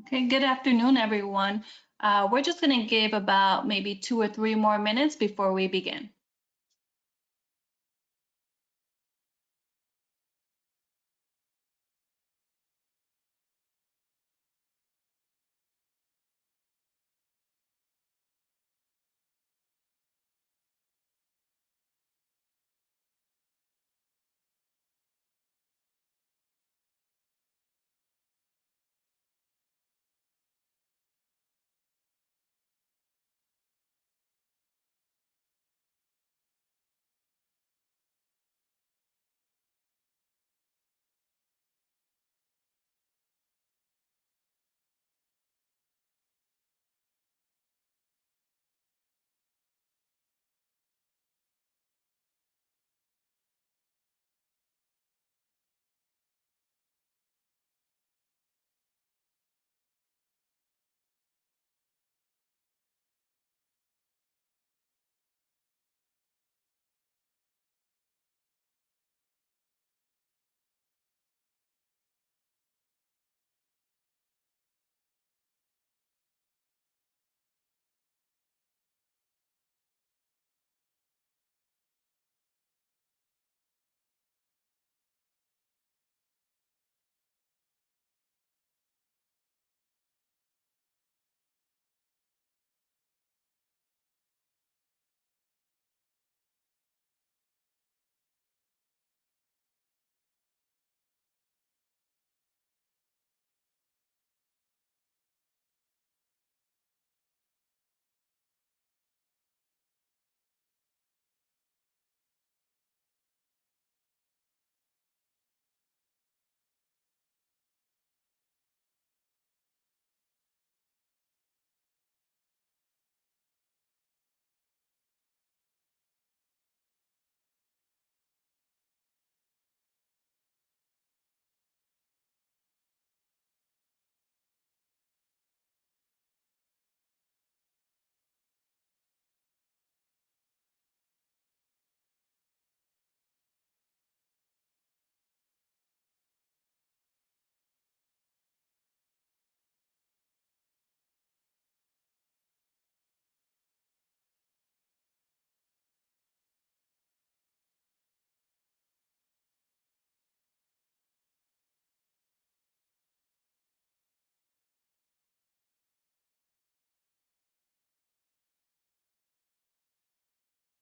Okay, good afternoon, everyone. We're just going to give about maybe 2 or 3 more minutes before we begin.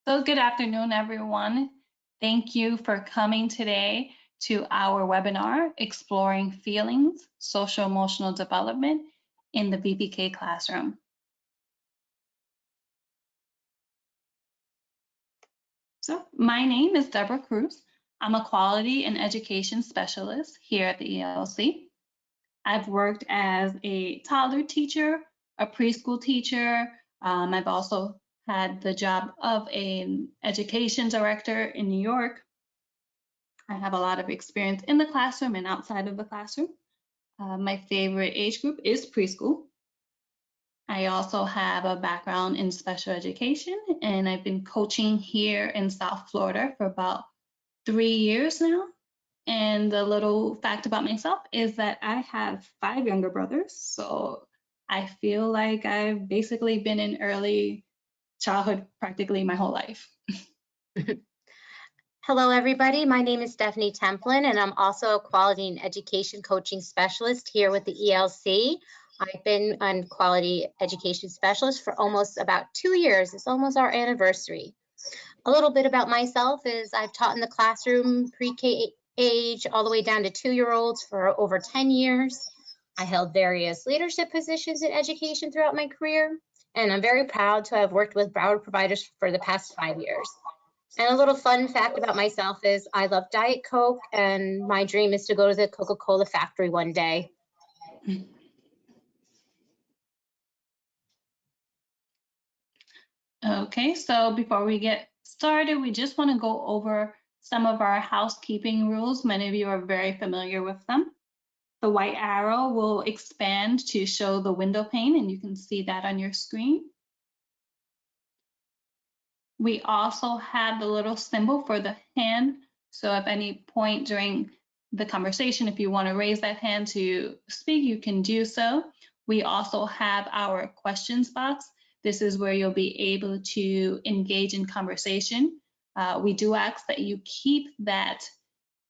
So good afternoon, everyone. Thank you for coming today to our webinar, Exploring Feelings, Social Emotional Development in the VPK Classroom. So my name is Deborah Cruz. I'm a Quality and Education Specialist here at the ELC. I've worked as a toddler teacher, a preschool teacher. I've also had the job of an education director in New York. I have a lot of experience in the classroom and outside of the classroom. My favorite age group is preschool. I also have a background in special education, and I've been coaching here in South Florida for about 3 years now. And the little fact about myself is that I have 5 younger brothers. So I feel like I've basically been in early childhood practically my whole life. Hello, everybody. My name is Stephanie Templin, and I'm also a Quality and Education Coaching Specialist here with the ELC. I've been a Quality Education Specialist for almost about 2 years. It's almost our anniversary. A little bit about myself is I've taught in the classroom pre-K age all the way down to 2-year-olds for over 10 years. I held various leadership positions in education throughout my career, and I'm very proud to have worked with Broward providers for the past 5 years. And a little fun fact about myself is I love Diet Coke, and my dream is to go to the Coca-Cola factory one day. Okay, so before we get started, we just want to go over some of our housekeeping rules. Many of you are very familiar with them. The white arrow will expand to show the window pane, and you can see that on your screen. We also have the little symbol for the hand. So at any point during the conversation, if you want to raise that hand to speak, you can do so. We also have our questions box. This is where you'll be able to engage in conversation. We do ask that you keep that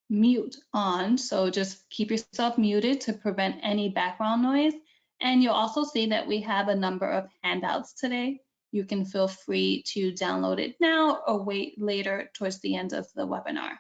mute on, so just keep yourself muted to prevent any background noise. And you'll also see that we have a number of handouts today. You can feel free to download it now or wait later towards the end of the webinar.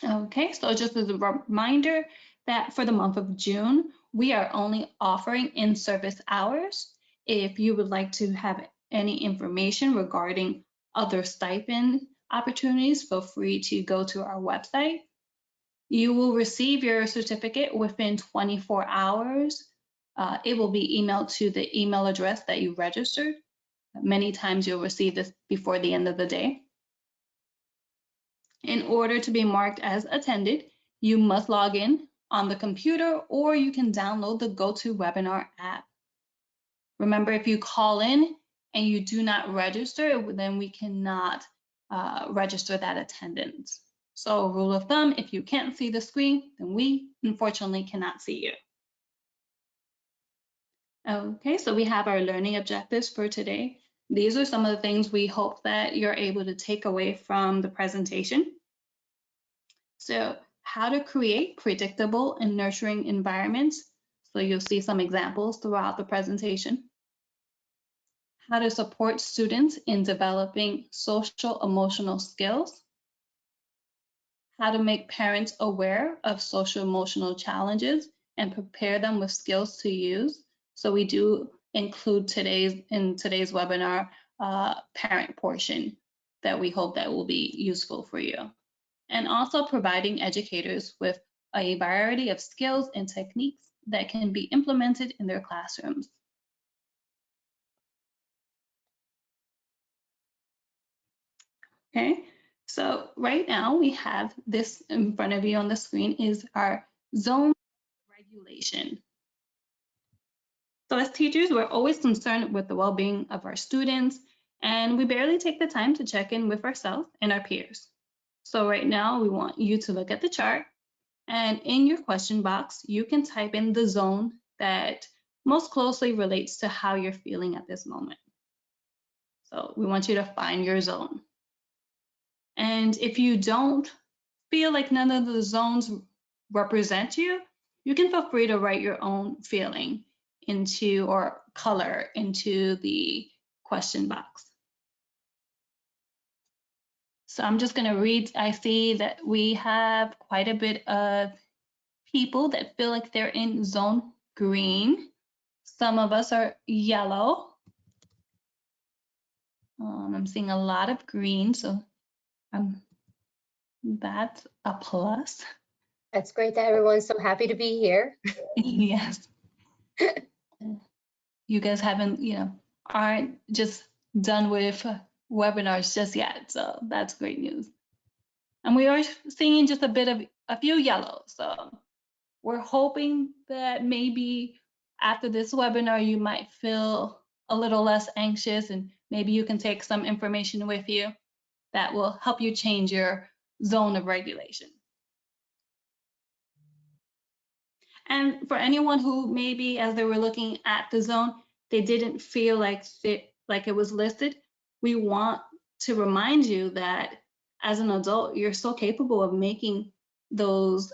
Okay, so just as a reminder that for the month of June, we are only offering in-service hours. If you would like to have any information regarding other stipend opportunities, feel free to go to our website. You will receive your certificate within 24 hours. It will be emailed to the email address that you registered. Many times you'll receive this before the end of the day. In order to be marked as attended, you must log in on the computer, or you can download the GoToWebinar app. Remember, if you call in and you do not register, then we cannot register that attendance. So rule of thumb, if you can't see the screen, then we unfortunately cannot see you. Okay, so we have our learning objectives for today. These are some of the things we hope that you're able to take away from the presentation. So how to create predictable and nurturing environments. So you'll see some examples throughout the presentation. How to support students in developing social emotional skills. How to make parents aware of social emotional challenges and prepare them with skills to use. So we do include in today's webinar parent portion that we hope that will be useful for you. And also providing educators with a variety of skills and techniques that can be implemented in their classrooms. Okay, so right now we have this in front of you on the screen is our zone regulation. So as teachers, we're always concerned with the well-being of our students, and we barely take the time to check in with ourselves and our peers. So right now we want you to look at the chart, and in your question box, you can type in the zone that most closely relates to how you're feeling at this moment. So we want you to find your zone. And if you don't feel like none of the zones represent you, you can feel free to write your own feeling into or color into the question box. So I'm just going to read. I see that we have quite a bit of people that feel like they're in zone green. Some of us are yellow. I'm seeing a lot of green, so that's a plus. That's great that everyone's so happy to be here. Yes. You guys aren't just done with webinars just yet, so that's great news. And we are seeing just a few yellows, so we're hoping that maybe after this webinar you might feel a little less anxious, and maybe you can take some information with you that will help you change your zone of regulation. And for anyone who maybe as they were looking at the zone, they didn't feel like it was listed, we want to remind you that as an adult, you're so capable of making those,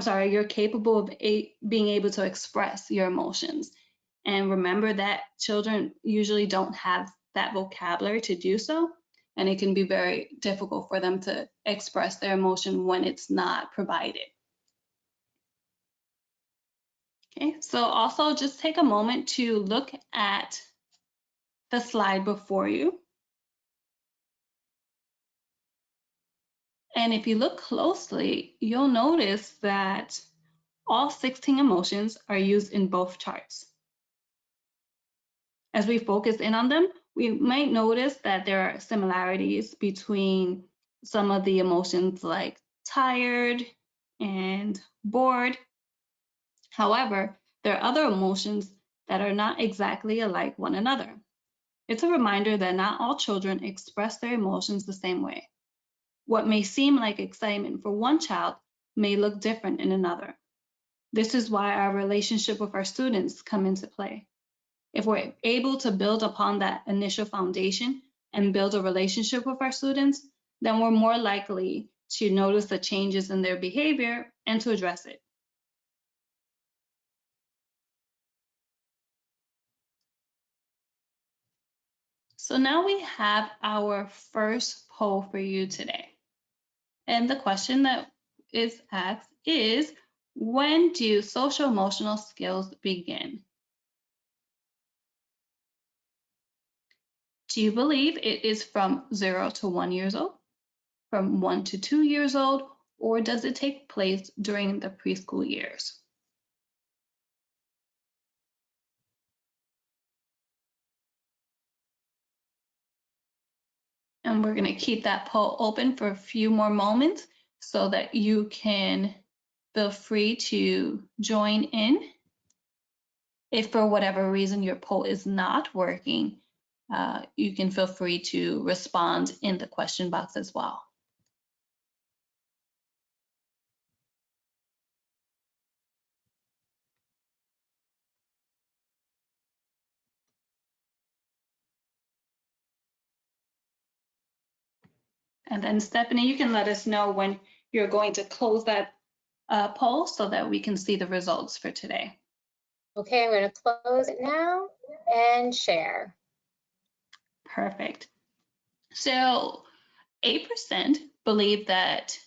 you're capable of being able to express your emotions. And remember that children usually don't have that vocabulary to do so, and it can be very difficult for them to express their emotion when it's not provided. Okay, so also just take a moment to look at the slide before you. And if you look closely, you'll notice that all 16 emotions are used in both charts. As we focus in on them, we might notice that there are similarities between some of the emotions like tired and bored. However, there are other emotions that are not exactly alike one another. It's a reminder that not all children express their emotions the same way. What may seem like excitement for one child may look different in another. This is why our relationship with our students come into play. If we're able to build upon that initial foundation and build a relationship with our students, then we're more likely to notice the changes in their behavior and to address it. So now we have our first poll for you today. And the question that is asked is, when do social emotional skills begin? Do you believe it is from 0 to 1 years old, from 1 to 2 years old, or does it take place during the preschool years? And we're going to keep that poll open for a few more moments so that you can feel free to join in. If for whatever reason your poll is not working, you can feel free to respond in the question box as well. And then Stephanie, you can let us know when you're going to close that poll so that we can see the results for today. Okay, I'm going to close it now and share. Perfect. So 8% believe that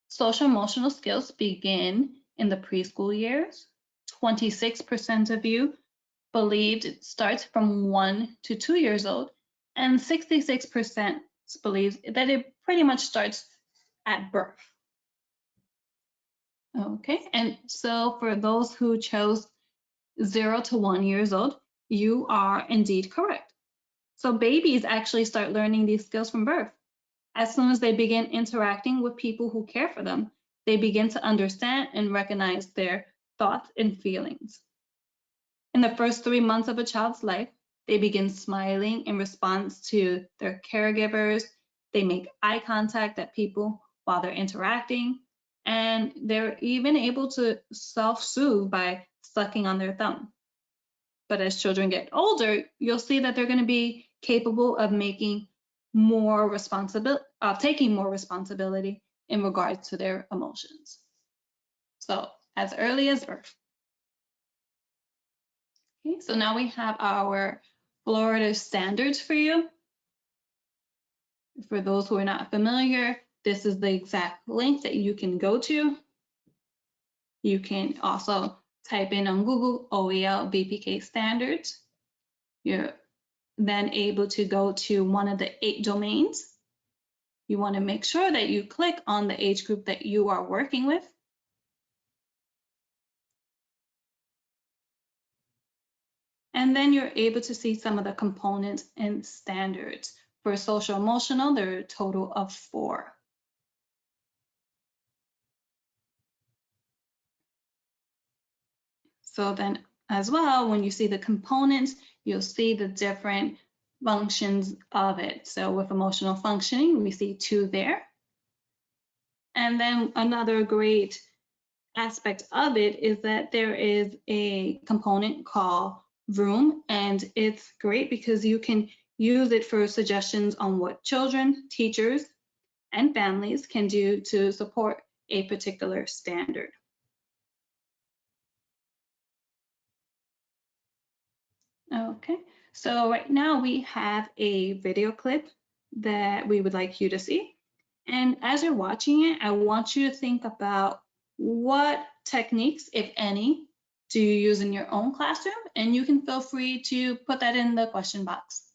social emotional skills begin in the preschool years. 26% of you believed it starts from 1 to 2 years old, and 66% believes that it pretty much starts at birth. Okay, and so for those who chose 0 to 1 years old, you are indeed correct. So babies actually start learning these skills from birth. As soon as they begin interacting with people who care for them, they begin to understand and recognize their thoughts and feelings. In the first 3 months of a child's life, they begin smiling in response to their caregivers. They make eye contact at people while they're interacting, and they're even able to self-soothe by sucking on their thumb. But as children get older, you'll see that they're going to be capable of taking more responsibility in regards to their emotions. So as early as birth. Okay, so now we have our Florida standards for you. For those who are not familiar, this is the exact link that you can go to. You can also type in on Google OEL VPK standards. You're then able to go to one of the 8 domains. You want to make sure that you click on the age group that you are working with. And then you're able to see some of the components and standards. For social emotional, there are a total of 4. So then as well, when you see the components, you'll see the different functions of it. So with emotional functioning, we see 2 there. And then another great aspect of it is that there is a component called Room, and it's great because you can use it for suggestions on what children, teachers, and families can do to support a particular standard. Okay, so right now we have a video clip that we would like you to see. And as you're watching it, I want you to think about what techniques, if any, do you use in your own classroom? And you can feel free to put that in the question box.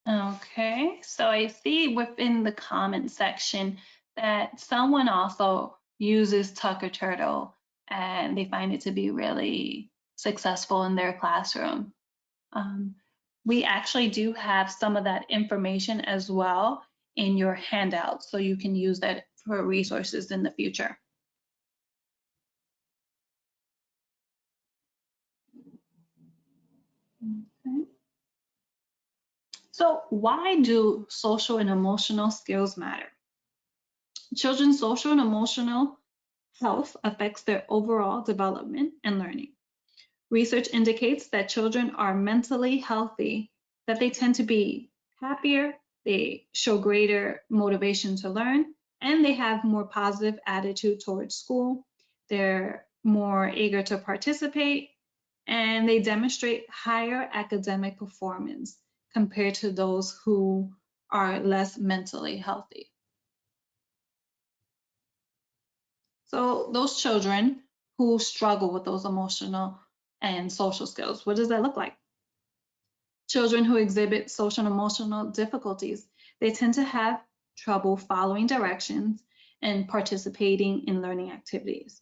Okay, so I see within the comment section that someone also uses Tucker Turtle and they find it to be really successful in their classroom. Um, we actually do have some of that information as well in your handout, so you can use that for resources in the future. Okay. So why do social and emotional skills matter? Children's social and emotional health affects their overall development and learning. Research indicates that children are mentally healthy, that they tend to be happier, they show greater motivation to learn, and they have more positive attitude towards school. They're more eager to participate, and they demonstrate higher academic performance compared to those who are less mentally healthy. So those children who struggle with those emotional and social skills, what does that look like? Children who exhibit social and emotional difficulties, they tend to have trouble following directions and participating in learning activities.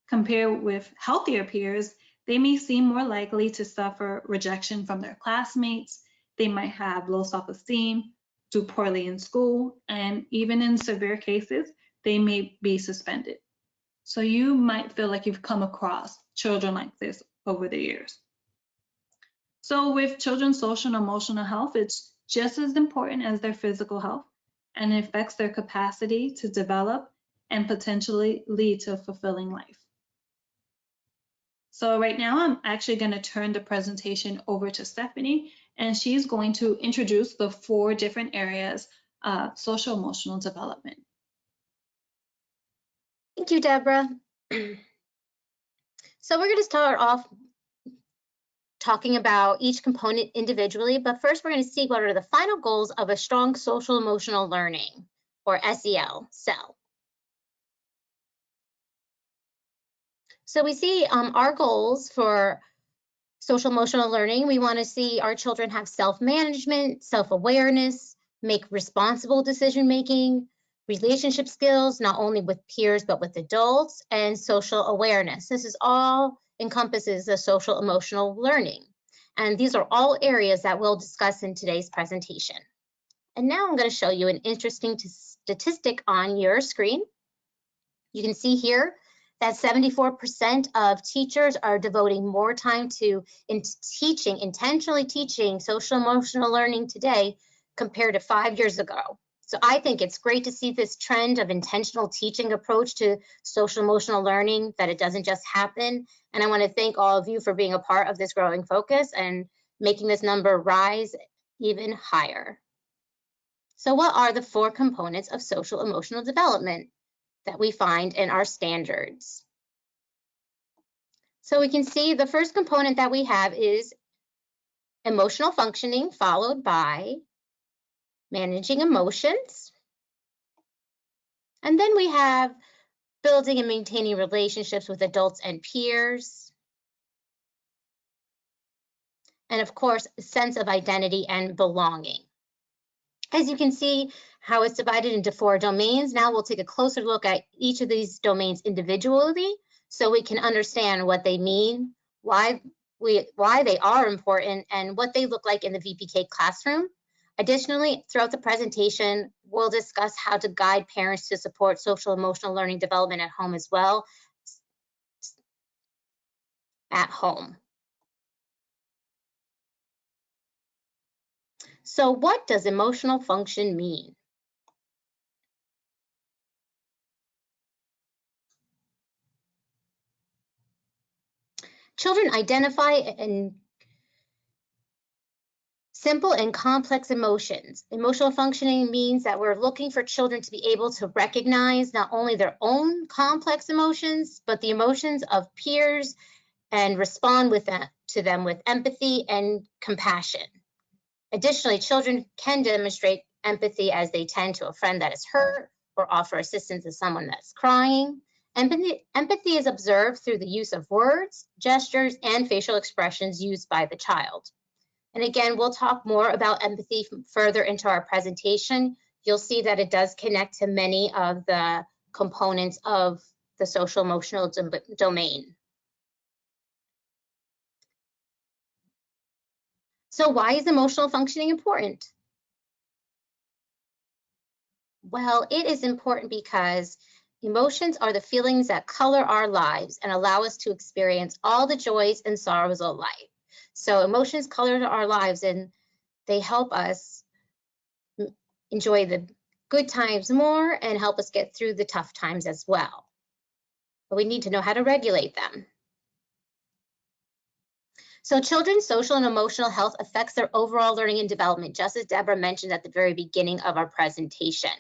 Compared with healthier peers, they may seem more likely to suffer rejection from their classmates. They might have low self-esteem, do poorly in school, and even in severe cases, they may be suspended. So you might feel like you've come across children like this over the years. So with children's social and emotional health, it's just as important as their physical health, and it affects their capacity to develop and potentially lead to a fulfilling life. So right now, I'm actually going to turn the presentation over to Stephanie, and she's going to introduce the 4 different areas of social emotional development. Thank you, Deborah. So we're going to start off talking about each component individually, but first we're going to see what are the final goals of a strong social emotional learning, or SEL, cell. So we see our goals for social emotional learning. We want to see our children have self-management, self-awareness, make responsible decision-making, relationship skills, not only with peers, but with adults, and social awareness. This is all encompasses the social emotional learning. And these are all areas that we'll discuss in today's presentation. And now I'm going to show you an interesting statistic on your screen. You can see here that 74% of teachers are devoting more time to intentionally teaching social emotional learning today compared to 5 years ago. So I think it's great to see this trend of intentional teaching approach to social emotional learning, that it doesn't just happen. And I want to thank all of you for being a part of this growing focus and making this number rise even higher. So what are the 4 components of social emotional development that we find in our standards? So we can see the first component that we have is emotional functioning, followed by managing emotions. And then we have building and maintaining relationships with adults and peers. And of course, a sense of identity and belonging. As you can see how it's divided into 4 domains, now we'll take a closer look at each of these domains individually so we can understand what they mean, why they are important, and what they look like in the VPK classroom. Additionally, throughout the presentation, we'll discuss how to guide parents to support social emotional learning development at home as well. At home. So what does emotional function mean? Children identify in simple and complex emotions. Emotional functioning means that we're looking for children to be able to recognize not only their own complex emotions, but the emotions of peers and respond to them with empathy and compassion. Additionally, children can demonstrate empathy as they tend to a friend that is hurt or offer assistance to someone that's crying. Empathy is observed through the use of words, gestures, and facial expressions used by the child. And again, we'll talk more about empathy further into our presentation. You'll see that it does connect to many of the components of the social emotional domain. So why is emotional functioning important? Well, it is important because emotions are the feelings that color our lives and allow us to experience all the joys and sorrows of life. So emotions color our lives and they help us enjoy the good times more and help us get through the tough times as well. But we need to know how to regulate them. So children's social and emotional health affects their overall learning and development, just as Deborah mentioned at the very beginning of our presentation.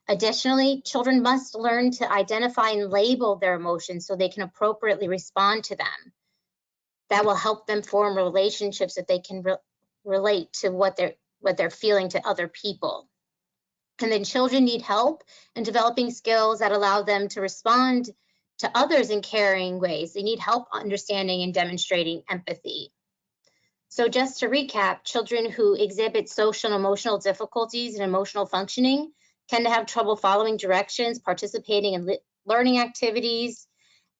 Additionally, children must learn to identify and label their emotions so they can appropriately respond to them. That will help them form relationships that they can relate to what they're feeling to other people. And then children need help in developing skills that allow them to respond to others in caring ways. They need help understanding and demonstrating empathy. So just to recap, children who exhibit social and emotional difficulties and emotional functioning tend to have trouble following directions, participating in learning activities,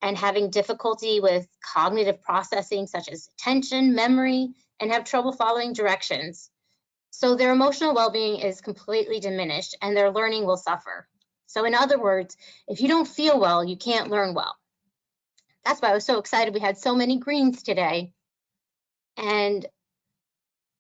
and having difficulty with cognitive processing such as attention, memory, and have trouble following directions. So their emotional well-being is completely diminished and their learning will suffer. So in other words, if you don't feel well, you can't learn well. That's why I was so excited we had so many greens today. And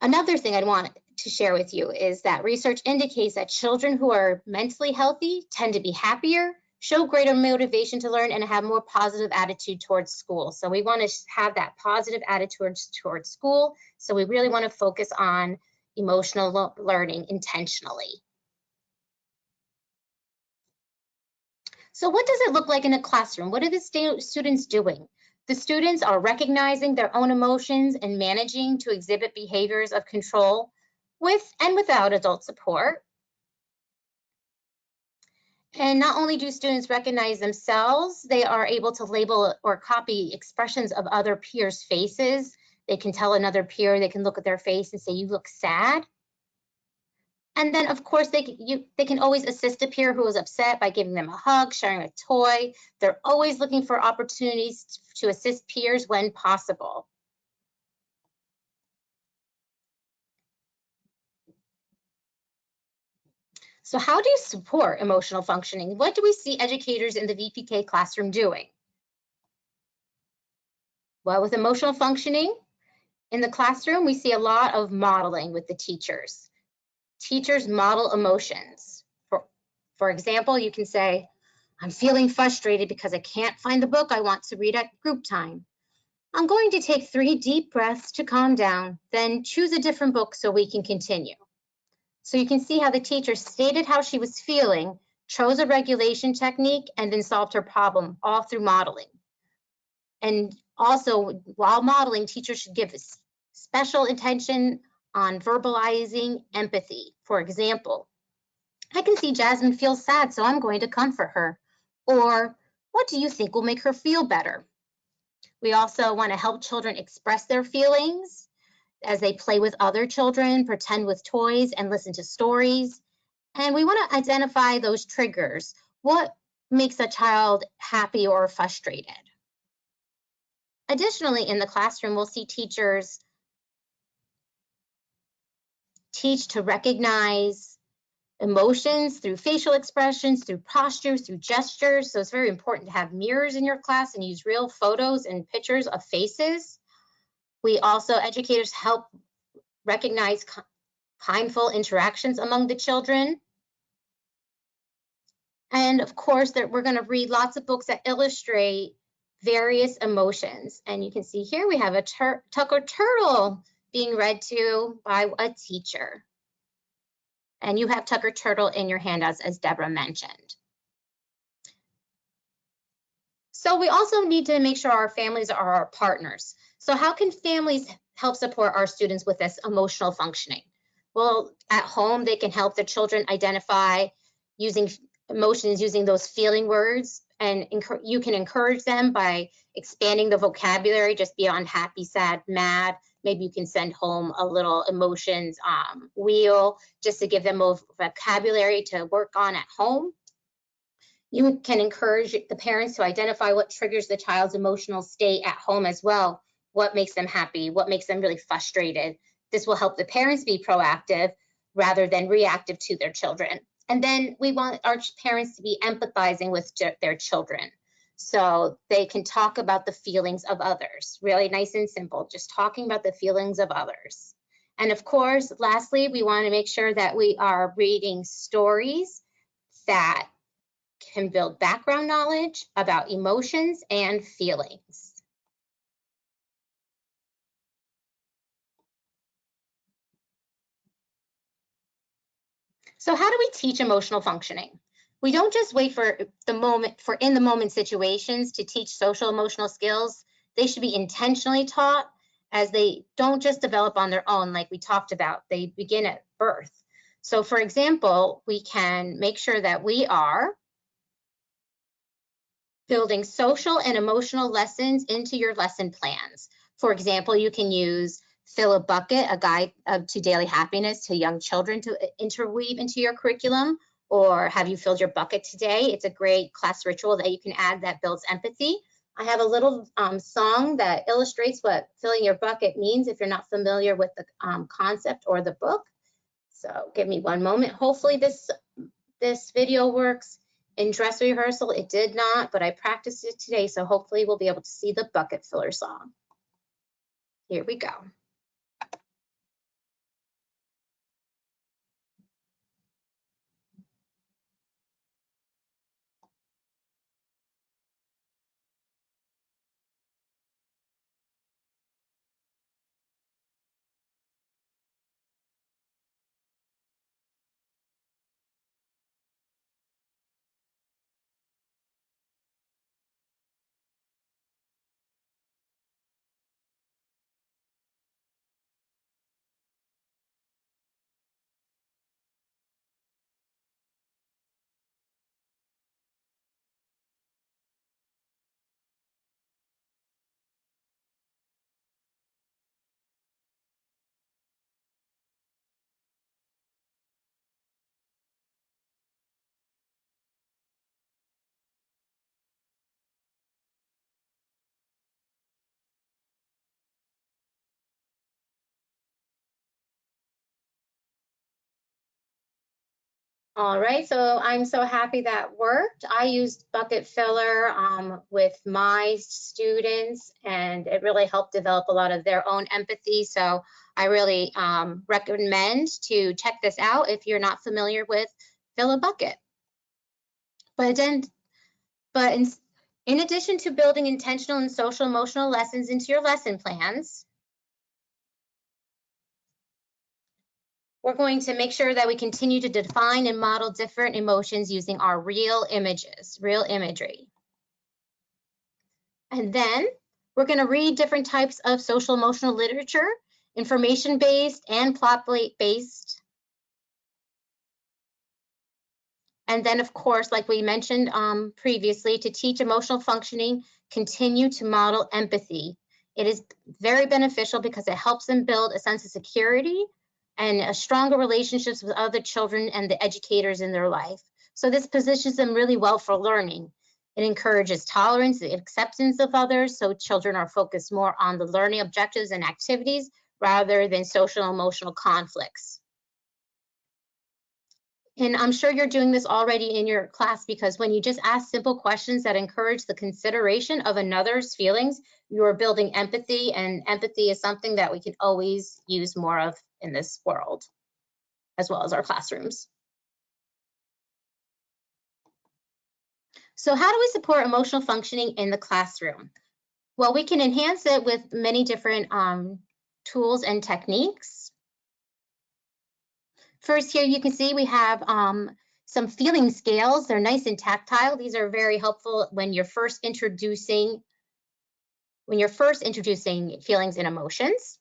another thing I'd want to share with you is that research indicates that children who are mentally healthy tend to be happier, show greater motivation to learn, and have more positive attitude towards school. So we want to have that positive attitude towards school. So we really want to focus on emotional learning intentionally. So what does it look like in a classroom? What are the students doing? The students are recognizing their own emotions and managing to exhibit behaviors of control with and without adult support. And not only do students recognize themselves, they are able to label or copy expressions of other peers' faces. They can tell another peer, they can look at their face and say, "You look sad." And then, of course, they can always assist a peer who is upset by giving them a hug, sharing a toy. They're always looking for opportunities to assist peers when possible. So how do you support emotional functioning? What do we see educators in the VPK classroom doing? Well, with emotional functioning in the classroom, we see a lot of modeling with the teachers. Teachers model emotions. For example, you can say, "I'm feeling frustrated because I can't find the book I want to read at group time. I'm going to take 3 deep breaths to calm down, then choose a different book so we can continue." So you can see how the teacher stated how she was feeling, chose a regulation technique, and then solved her problem, all through modeling. And also, while modeling, teachers should give special attention on verbalizing empathy. For example, "I can see Jasmine feels sad, so I'm going to comfort her." Or, "What do you think will make her feel better?" We also want to help children express their feelings as they play with other children, pretend with toys, and listen to stories. And we want to identify those triggers. What makes a child happy or frustrated? Additionally, in the classroom, we'll see teachers teach to recognize emotions through facial expressions, through postures, through gestures. So it's very important to have mirrors in your class and use real photos and pictures of faces. We also, educators help recognize kindful interactions among the children. And of course, we're going to read lots of books that illustrate various emotions. And you can see here we have a Tucker Turtle being read to by a teacher. And you have Tucker Turtle in your handouts, as Deborah mentioned. So we also need to make sure our families are our partners. So how can families help support our students with this emotional functioning? Well, at home, they can help their children identify using emotions, using those feeling words, and you can encourage them by expanding the vocabulary just beyond happy, sad, mad, Maybe you can send home a little emotions wheel just to give them a vocabulary to work on at home. You can encourage the parents to identify what triggers the child's emotional state at home as well. What makes them happy? What makes them really frustrated? This will help the parents be proactive rather than reactive to their children. And then we want our parents to be empathizing with their children, so they can talk about the feelings of others. Really nice and simple, just talking about the feelings of others. And of course, lastly, we want to make sure that we are reading stories that can build background knowledge about emotions and feelings. So how do we teach emotional functioning? We don't just wait for in the moment situations to teach social emotional skills. They should be intentionally taught, as they don't just develop on their own like we talked about. They begin at birth. So for example, we can make sure that we are building social and emotional lessons into your lesson plans. For example, you can use Fill a Bucket, a guide to daily happiness to young children to interweave into your curriculum, or Have You Filled Your Bucket Today? It's a great class ritual that you can add that builds empathy. I have a little song that illustrates what filling your bucket means if you're not familiar with the concept or the book. So give me one moment. Hopefully this video works. In dress rehearsal, it did not, but I practiced it today, so hopefully we'll be able to see the bucket filler song. Here we go. All right, so I'm so happy that worked. I used bucket filler with my students, and it really helped develop a lot of their own empathy. So I really recommend to check this out if you're not familiar with Fill a Bucket. But in addition to building intentional and social emotional lessons into your lesson plans, we're going to make sure that we continue to define and model different emotions using our real images, real imagery. And then we're going to read different types of social emotional literature, information-based and plot-based. And then, of course, like we mentioned previously, to teach emotional functioning, continue to model empathy. It is very beneficial because it helps them build a sense of security and a stronger relationships with other children and the educators in their life. So this positions them really well for learning. It encourages tolerance and acceptance of others, so children are focused more on the learning objectives and activities rather than social and emotional conflicts. And I'm sure you're doing this already in your class, because when you just ask simple questions that encourage the consideration of another's feelings, you're building empathy, and empathy is something that we can always use more of in this world, as well as our classrooms. So how do we support emotional functioning in the classroom? Well, we can enhance it with many different tools and techniques. First, here you can see we have some feeling scales. They're nice and tactile. These are very helpful when you're first introducing feelings and emotions.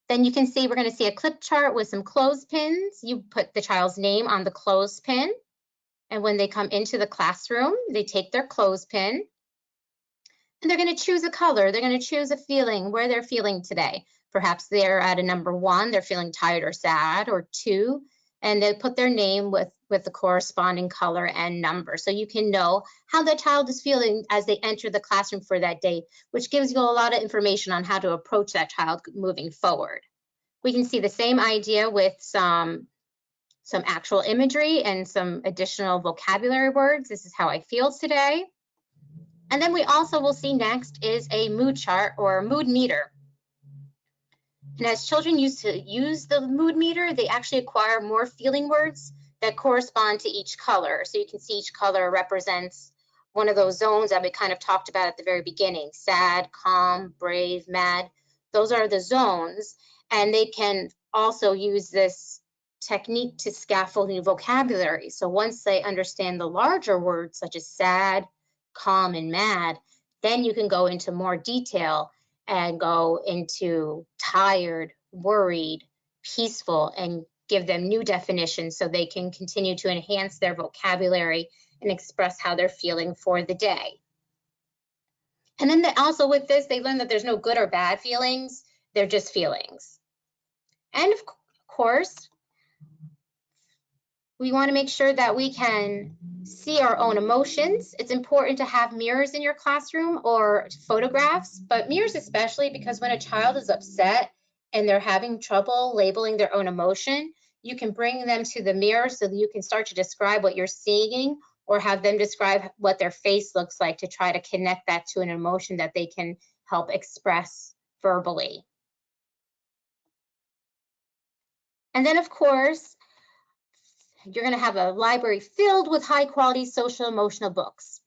Then you can see we're going to see a clip chart with some clothespins. You put the child's name on the clothespin, and when they come into the classroom, they take their clothespin. And they're going to choose a color. They're going to choose a feeling, where they're feeling today. Perhaps they're at a number 1, they're feeling tired or sad, or 2, and they put their name with the corresponding color and number. So you can know how the child is feeling as they enter the classroom for that day, which gives you a lot of information on how to approach that child moving forward. We can see the same idea with some actual imagery and some additional vocabulary words. This is how I feel today. And then we also will see next is a mood chart or mood meter. And as children used to use the mood meter, they actually acquire more feeling words that correspond to each color. So you can see each color represents one of those zones that we kind of talked about at the very beginning: sad, calm, brave, mad. Those are the zones, and they can also use this technique to scaffold new vocabulary. So once they understand the larger words such as sad, calm, and mad, then you can go into more detail and go into tired, worried, peaceful, and give them new definitions so they can continue to enhance their vocabulary and express how they're feeling for the day. And then also with this, they learn that there's no good or bad feelings, they're just feelings. And of course, we want to make sure that we can see our own emotions. It's important to have mirrors in your classroom or photographs, but mirrors especially, because when a child is upset and they're having trouble labeling their own emotion, you can bring them to the mirror so that you can start to describe what you're seeing, or have them describe what their face looks like to try to connect that to an emotion that they can help express verbally. And then of course, you're going to have a library filled with high quality social emotional books.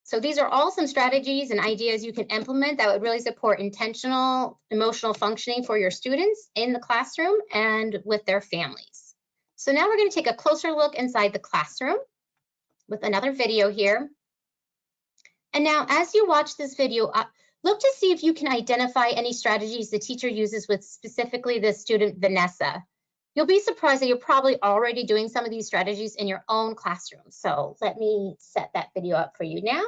So these are all some strategies and ideas you can implement that would really support intentional emotional functioning for your students in the classroom and with their families. So now we're going to take a closer look inside the classroom with another video here. And now as you watch this video, look to see if you can identify any strategies the teacher uses with specifically the student Vanessa. You'll be surprised that you're probably already doing some of these strategies in your own classroom. So let me set that video up for you now.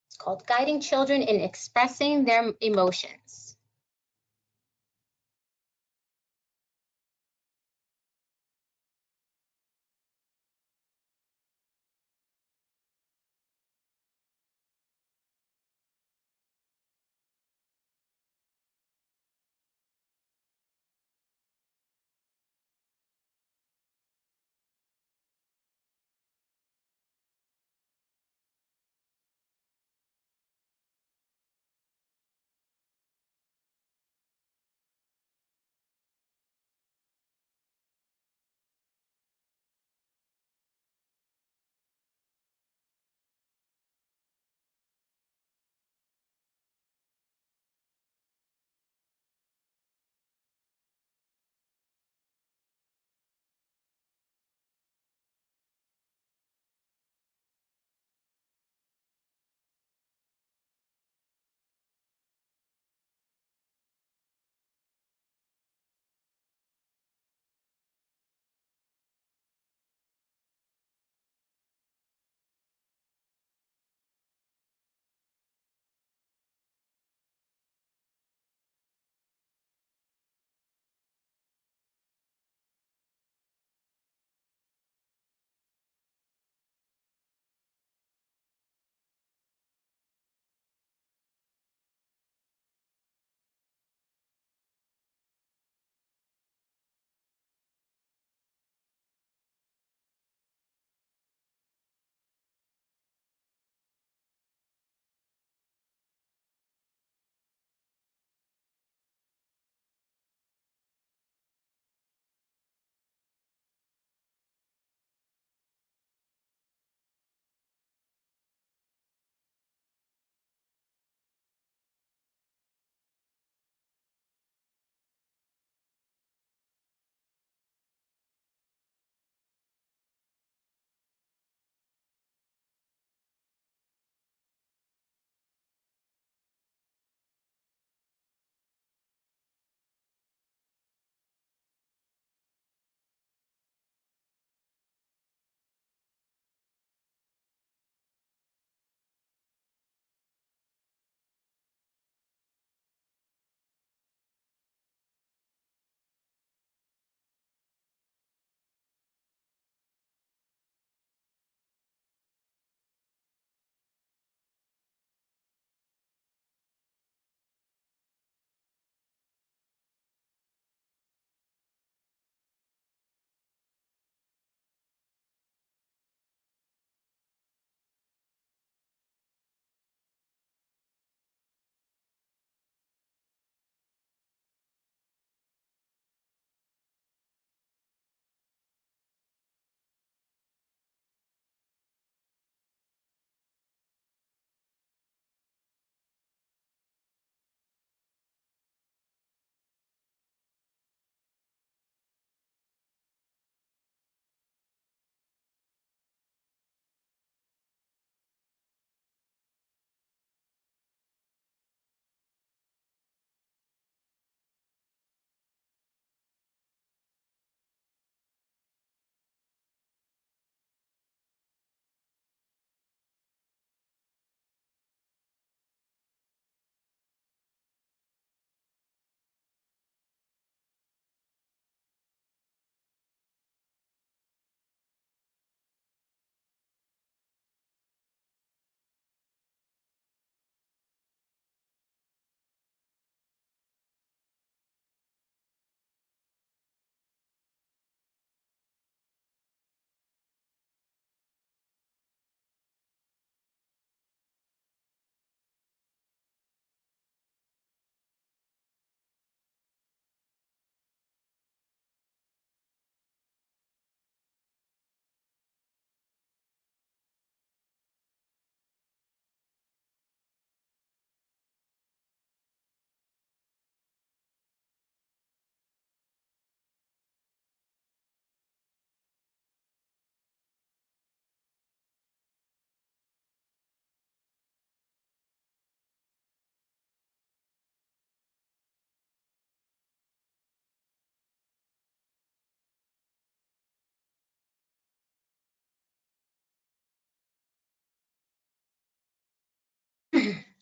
It's called Guiding Children in Expressing Their Emotions.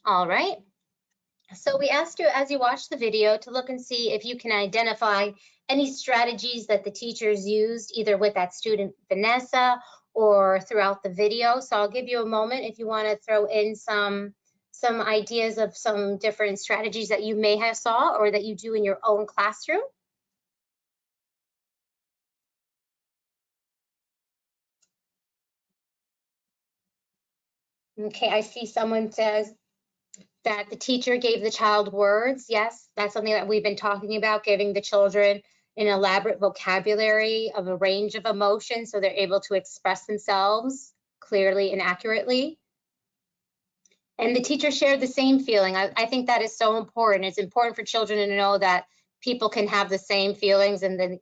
All right. So we asked you, as you watch the video, to look and see if you can identify any strategies that the teachers used, either with that student Vanessa or throughout the video. So I'll give you a moment if you want to throw in some ideas of some different strategies that you may have saw or that you do in your own classroom. Okay, I see someone says that the teacher gave the child words. Yes, that's something that we've been talking about, giving the children an elaborate vocabulary of a range of emotions so they're able to express themselves clearly and accurately. And the teacher shared the same feeling. I think that is so important. It's important for children to know that people can have the same feelings and then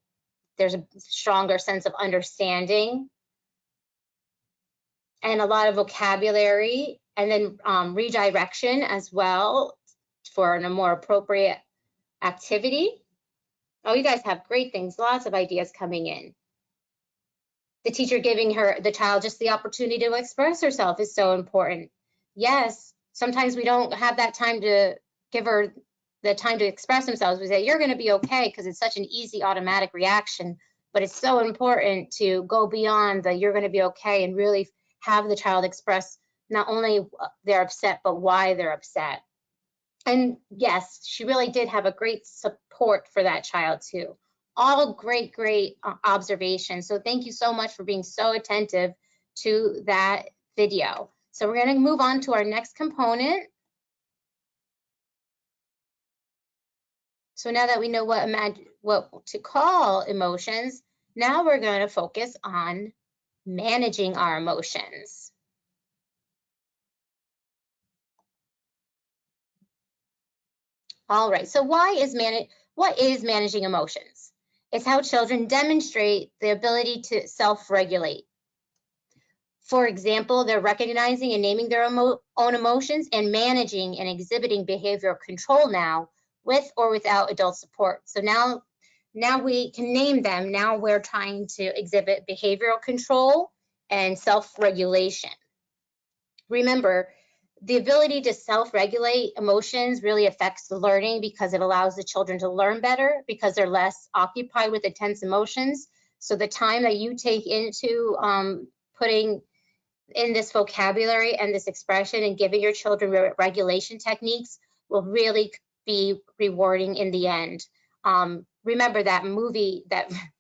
there's a stronger sense of understanding and a lot of vocabulary, and then redirection as well for a more appropriate activity. Oh, you guys have great things, lots of ideas coming in. The teacher giving the child just the opportunity to express herself is so important. Yes, sometimes we don't have that time to give her the time to express themselves. We say, you're going to be okay, because it's such an easy automatic reaction, but it's so important to go beyond the you're going to be okay and really have the child express not only they're upset, but why they're upset. And yes, she really did have a great support for that child too. All great observations. So thank you so much for being so attentive to that video. So we're going to move on to our next component. So now that we know what to call emotions, now we're going to focus on managing our emotions. All right, so what is managing emotions? It's how children demonstrate the ability to self-regulate. For example, they're recognizing and naming their own emotions and managing and exhibiting behavioral control now with or without adult support. So now we can name them. Now we're trying to exhibit behavioral control and self-regulation. Remember, the ability to self-regulate emotions really affects the learning because it allows the children to learn better because they're less occupied with intense emotions. So the time that you take into putting in this vocabulary and this expression and giving your children regulation techniques will really be rewarding in the end. Remember that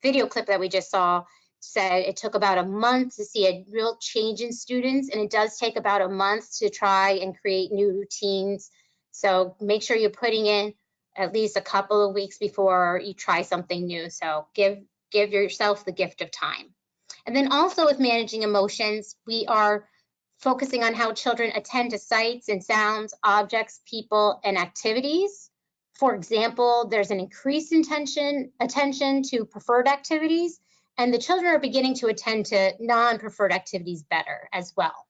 video clip that we just saw said it took about a month to see a real change in students, and it does take about a month to try and create new routines. So make sure you're putting in at least a couple of weeks before you try something new. So give yourself the gift of time. And then also with managing emotions, we are focusing on how children attend to sights and sounds, objects, people, and activities. For example, there's an increased attention to preferred activities, and the children are beginning to attend to non-preferred activities better as well.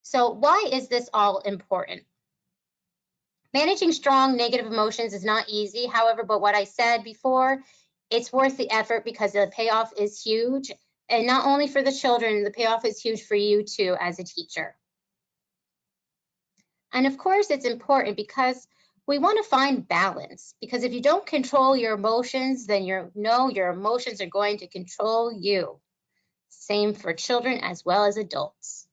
So why is this all important? Managing strong negative emotions is not easy. However, but what I said before, it's worth the effort because the payoff is huge. And not only for the children, the payoff is huge for you too as a teacher. And of course, it's important because we want to find balance, because if you don't control your emotions, then your emotions are going to control you. Same for children as well as adults.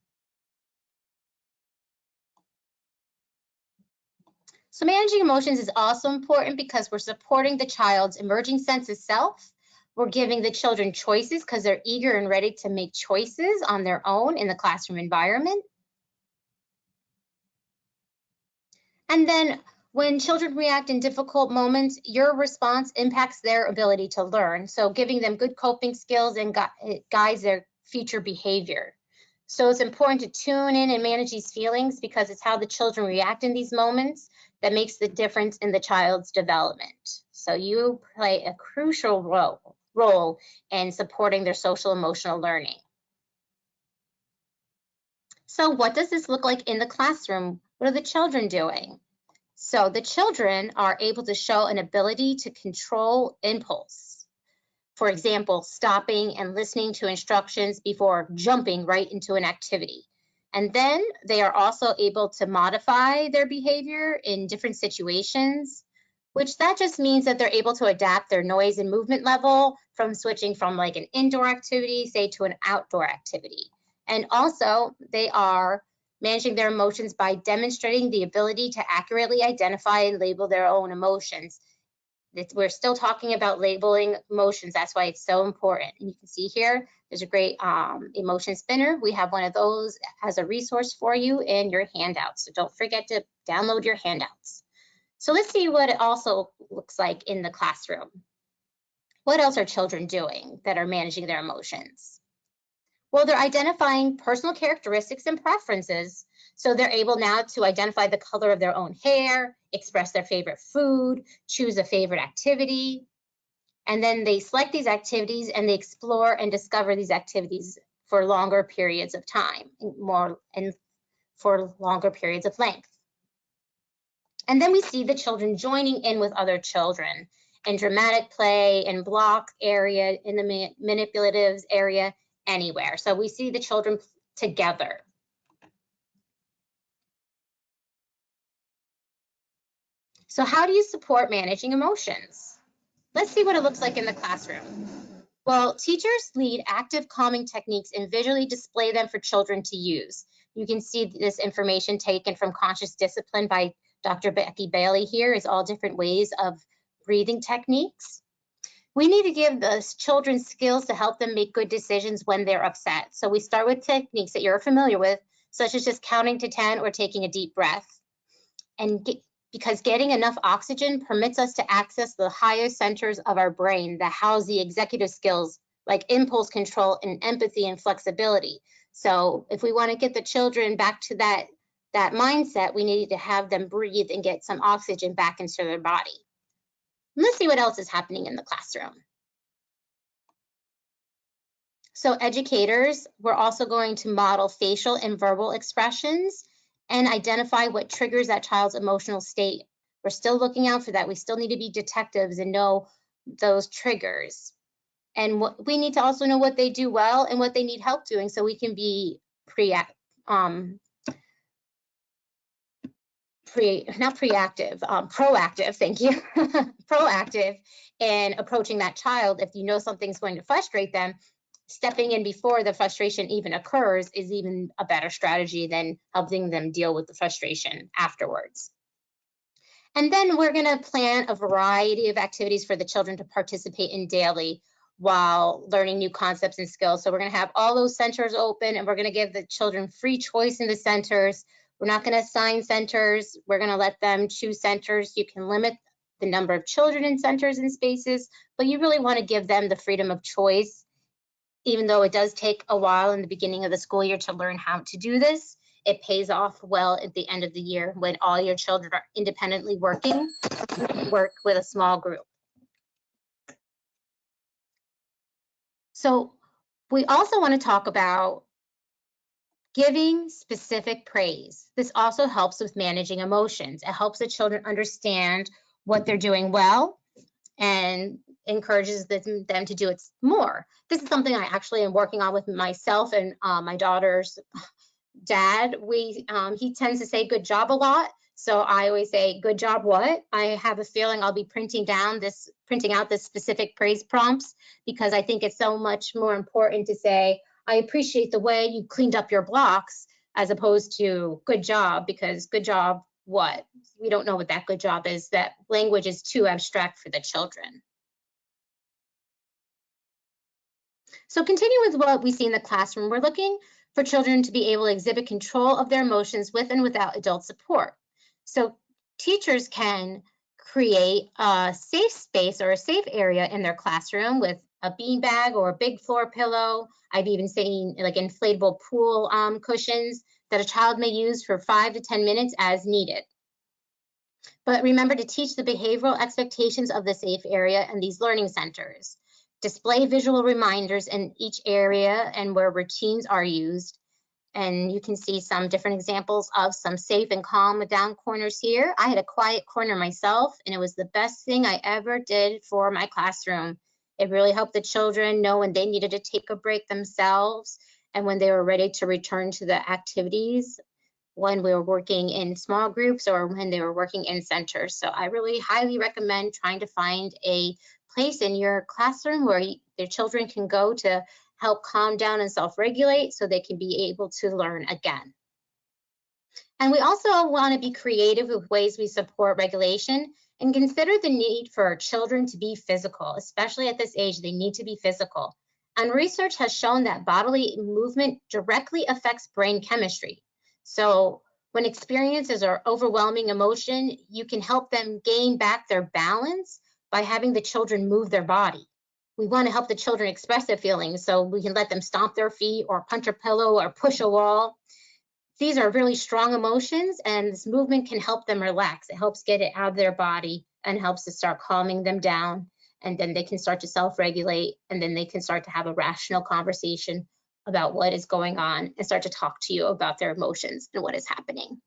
So managing emotions is also important because we're supporting the child's emerging sense of self. We're giving the children choices because they're eager and ready to make choices on their own in the classroom environment. And then when children react in difficult moments, your response impacts their ability to learn. So giving them good coping skills and guides their future behavior. So it's important to tune in and manage these feelings because it's how the children react in these moments that makes the difference in the child's development. So you play a crucial role in supporting their social emotional learning. So what does this look like in the classroom? What are the children doing? So the children are able to show an ability to control impulse. For example, stopping and listening to instructions before jumping right into an activity. And then they are also able to modify their behavior in different situations, which that just means that they're able to adapt their noise and movement level from switching from like an indoor activity, say, to an outdoor activity. And also they are managing their emotions by demonstrating the ability to accurately identify and label their own emotions. We're still talking about labeling emotions. That's why it's so important. And you can see here, there's a great emotion spinner. We have one of those as a resource for you in your handouts. So don't forget to download your handouts. So let's see what it also looks like in the classroom. What else are children doing that are managing their emotions? Well, they're identifying personal characteristics and preferences. So they're able now to identify the color of their own hair, express their favorite food, choose a favorite activity. And then they select these activities and they explore and discover these activities for longer periods of time, and for longer periods of length. And then we see the children joining in with other children in dramatic play, in block area, in the manipulatives area, anywhere. So we see the children together. So how do you support managing emotions? Let's see what it looks like in the classroom. Well, teachers lead active calming techniques and visually display them for children to use. You can see this information taken from Conscious Discipline by Dr. Becky Bailey here, is all different ways of breathing techniques. We need to give the children skills to help them make good decisions when they're upset. So we start with techniques that you're familiar with, such as just counting to 10 or taking a deep breath. And because getting enough oxygen permits us to access the higher centers of our brain that house the executive skills like impulse control and empathy and flexibility. So if we want to get the children back to that mindset, we need to have them breathe and get some oxygen back into their body. Let's see what else is happening in the classroom. So educators, we're also going to model facial and verbal expressions and identify what triggers that child's emotional state. We're still looking out for that. We still need to be detectives and know those triggers. And we need to also know what they do well and what they need help doing so we can be proactive, thank you, proactive in approaching that child. If you know something's going to frustrate them, stepping in before the frustration even occurs is even a better strategy than helping them deal with the frustration afterwards. And then we're going to plan a variety of activities for the children to participate in daily while learning new concepts and skills. So we're going to have all those centers open, and we're going to give the children free choice in the centers. We're not going to assign centers. We're going to let them choose centers. You can limit the number of children in centers and spaces, but you really want to give them the freedom of choice. Even though it does take a while in the beginning of the school year to learn how to do this, it pays off well at the end of the year when all your children are independently working, work with a small group. So we also want to talk about giving specific praise. This also helps with managing emotions. It helps the children understand what they're doing well and encourages them to do it more. This is something I actually am working on with myself and my daughter's dad. He tends to say good job a lot. So I always say, good job what? I have a feeling I'll be printing out this specific praise prompts, because I think it's so much more important to say, I appreciate the way you cleaned up your blocks, as opposed to good job, because good job what? We don't know what that good job is. That language is too abstract for the children. So continue with what we see in the classroom. We're looking for children to be able to exhibit control of their emotions with and without adult support. So teachers can create a safe space or a safe area in their classroom with a beanbag or a big floor pillow. I've even seen like inflatable pool cushions that a child may use for 5 to 10 minutes as needed. But remember to teach the behavioral expectations of the safe area and these learning centers. Display visual reminders in each area and where routines are used. And you can see some different examples of some safe and calm down corners here. I had a quiet corner myself, and it was the best thing I ever did for my classroom. It really helped the children know when they needed to take a break themselves and when they were ready to return to the activities when we were working in small groups or when they were working in centers. So I really highly recommend trying to find a place in your classroom where their children can go to help calm down and self-regulate so they can be able to learn again. And we also want to be creative with ways we support regulation and consider the need for our children to be physical, especially at this age, they need to be physical. And research has shown that bodily movement directly affects brain chemistry. So when experiences are overwhelming emotion, you can help them gain back their balance by having the children move their body. We want to help the children express their feelings, so we can let them stomp their feet or punch a pillow or push a wall. These are really strong emotions, and this movement can help them relax. It helps get it out of their body and helps to start calming them down. And then they can start to self-regulate, and then they can start to have a rational conversation about what is going on and start to talk to you about their emotions and what is happening.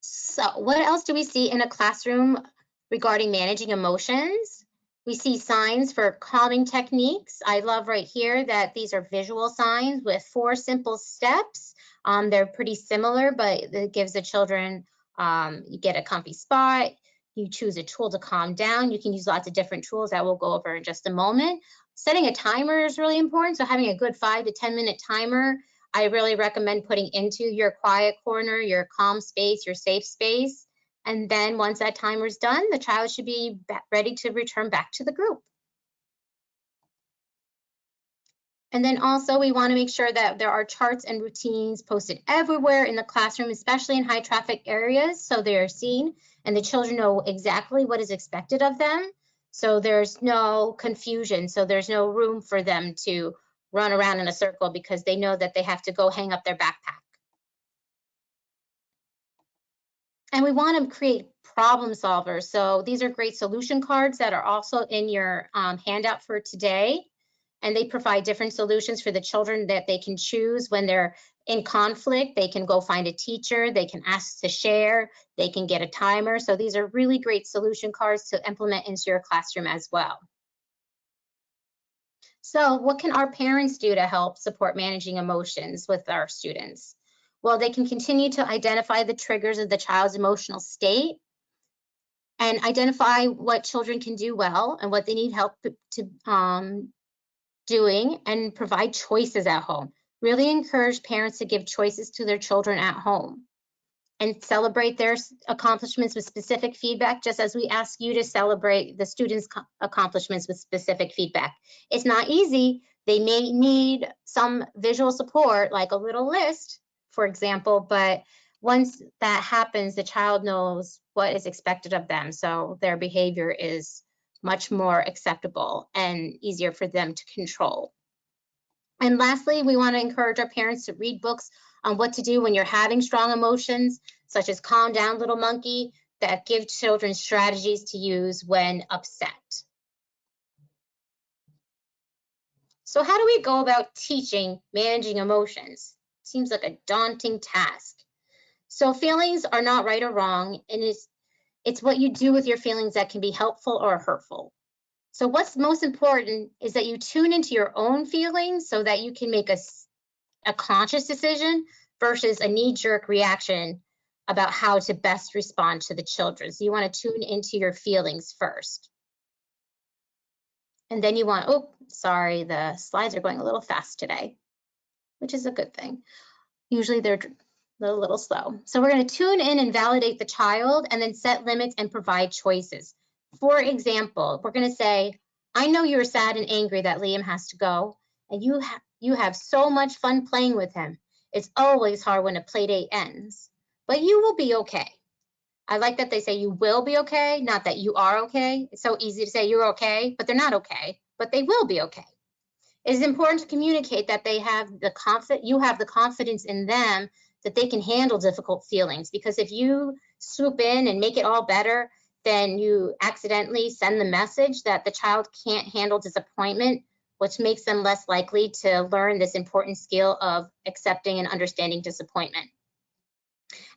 So what else do we see in a classroom regarding managing emotions? We see signs for calming techniques. I love right here that these are visual signs with 4 simple steps. They're pretty similar, but it gives the children, you get a comfy spot, you choose a tool to calm down. You can use lots of different tools that we'll go over in just a moment. Setting a timer is really important. So having a good 5 to 10 minute timer, I really recommend putting into your quiet corner, your calm space, your safe space. And then once that timer is done, the child should be ready to return back to the group. And then also we want to make sure that there are charts and routines posted everywhere in the classroom, especially in high traffic areas, so they're seen and the children know exactly what is expected of them. So there's no confusion. So there's no room for them to run around in a circle because they know that they have to go hang up their backpack. And we want to create problem solvers. So these are great solution cards that are also in your handout for today. And they provide different solutions for the children that they can choose when they're in conflict. They can go find a teacher, they can ask to share, they can get a timer. So these are really great solution cards to implement into your classroom as well. So what can our parents do to help support managing emotions with our students? Well, they can continue to identify the triggers of the child's emotional state and identify what children can do well and what they need help to doing, and provide choices at home. Really encourage parents to give choices to their children at home and celebrate their accomplishments with specific feedback, just as we ask you to celebrate the students' accomplishments with specific feedback. It's not easy. They may need some visual support, like a little list, for example, but once that happens, the child knows what is expected of them, so their behavior is much more acceptable and easier for them to control. And lastly, we want to encourage our parents to read books on what to do when you're having strong emotions, such as Calm Down Little Monkey, that give children strategies to use when upset. So how do we go about teaching managing emotions? Seems like a daunting task. So feelings are not right or wrong, and it's what you do with your feelings that can be helpful or hurtful. So what's most important is that you tune into your own feelings so that you can make a conscious decision versus a knee-jerk reaction about how to best respond to the children. So you want to tune into your feelings first. And then you want, oh, sorry, the slides are going a little fast today, which is a good thing. Usually they're a little slow. So we're going to tune in and validate the child and then set limits and provide choices. For example, we're going to say, I know you're sad and angry that Liam has to go, and you have so much fun playing with him. It's always hard when a play date ends, but you will be okay. I like that they say you will be okay, not that you are okay. It's so easy to say you're okay, but they're not okay, but they will be okay. It is important to communicate that you have the confidence in them that they can handle difficult feelings, because if you swoop in and make it all better, then you accidentally send the message that the child can't handle disappointment, which makes them less likely to learn this important skill of accepting and understanding disappointment.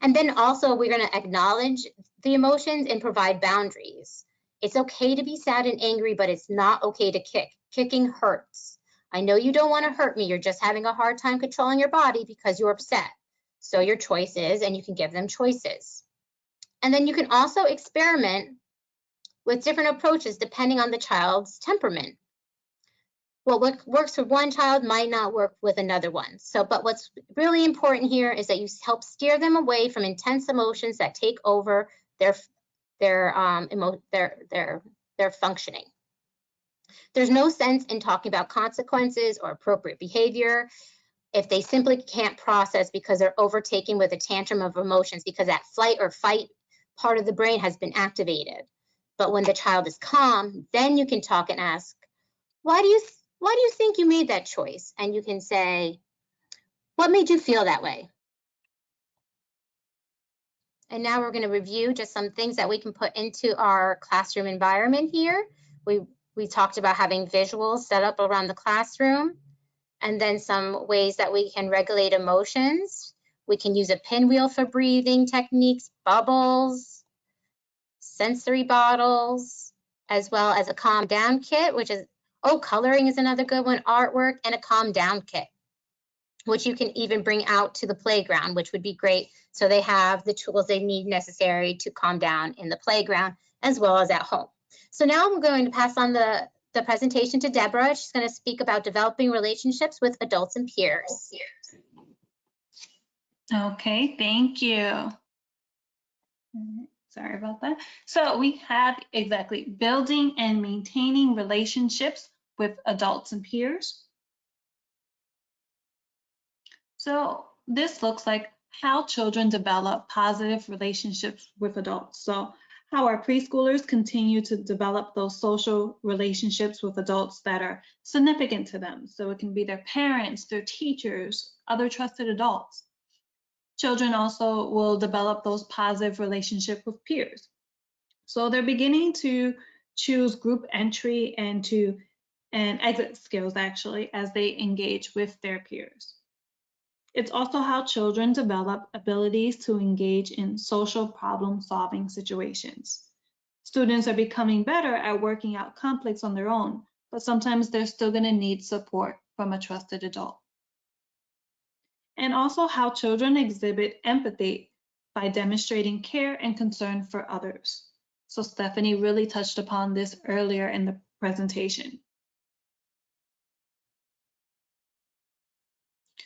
And then also we're going to acknowledge the emotions and provide boundaries. It's okay to be sad and angry, but it's not okay to kick. Kicking hurts. I know you don't want to hurt me. You're just having a hard time controlling your body because you're upset. So your choice is, and you can give them choices. And then you can also experiment with different approaches depending on the child's temperament. What works for one child might not work with another one. But what's really important here is that you help steer them away from intense emotions that take over their functioning. There's no sense in talking about consequences or appropriate behavior if they simply can't process because they're overtaken with a tantrum of emotions because that flight or fight part of the brain has been activated. But when the child is calm, then you can talk and ask, why do you think you made that choice? And you can say, what made you feel that way? And now we're going to review just some things that we can put into our classroom environment here. We talked about having visuals set up around the classroom, and then some ways that we can regulate emotions. We can use a pinwheel for breathing techniques, bubbles, sensory bottles, as well as a calm down kit, which is, coloring is another good one, artwork, and a calm down kit, which you can even bring out to the playground, which would be great. So they have the tools they need necessary to calm down in the playground as well as at home. So now I'm going to pass on the presentation to Deborah. She's going to speak about developing relationships with adults and peers. Okay, thank you. Sorry about that. So we have exactly building and maintaining relationships with adults and peers. So this looks like how children develop positive relationships with adults. So how our preschoolers continue to develop those social relationships with adults that are significant to them. So it can be their parents, their teachers, other trusted adults. Children also will develop those positive relationships with peers. So they're beginning to choose group entry and exit skills actually as they engage with their peers. It's also how children develop abilities to engage in social problem-solving situations. Students are becoming better at working out conflicts on their own, but sometimes they're still going to need support from a trusted adult. And also how children exhibit empathy by demonstrating care and concern for others. So Stephanie really touched upon this earlier in the presentation.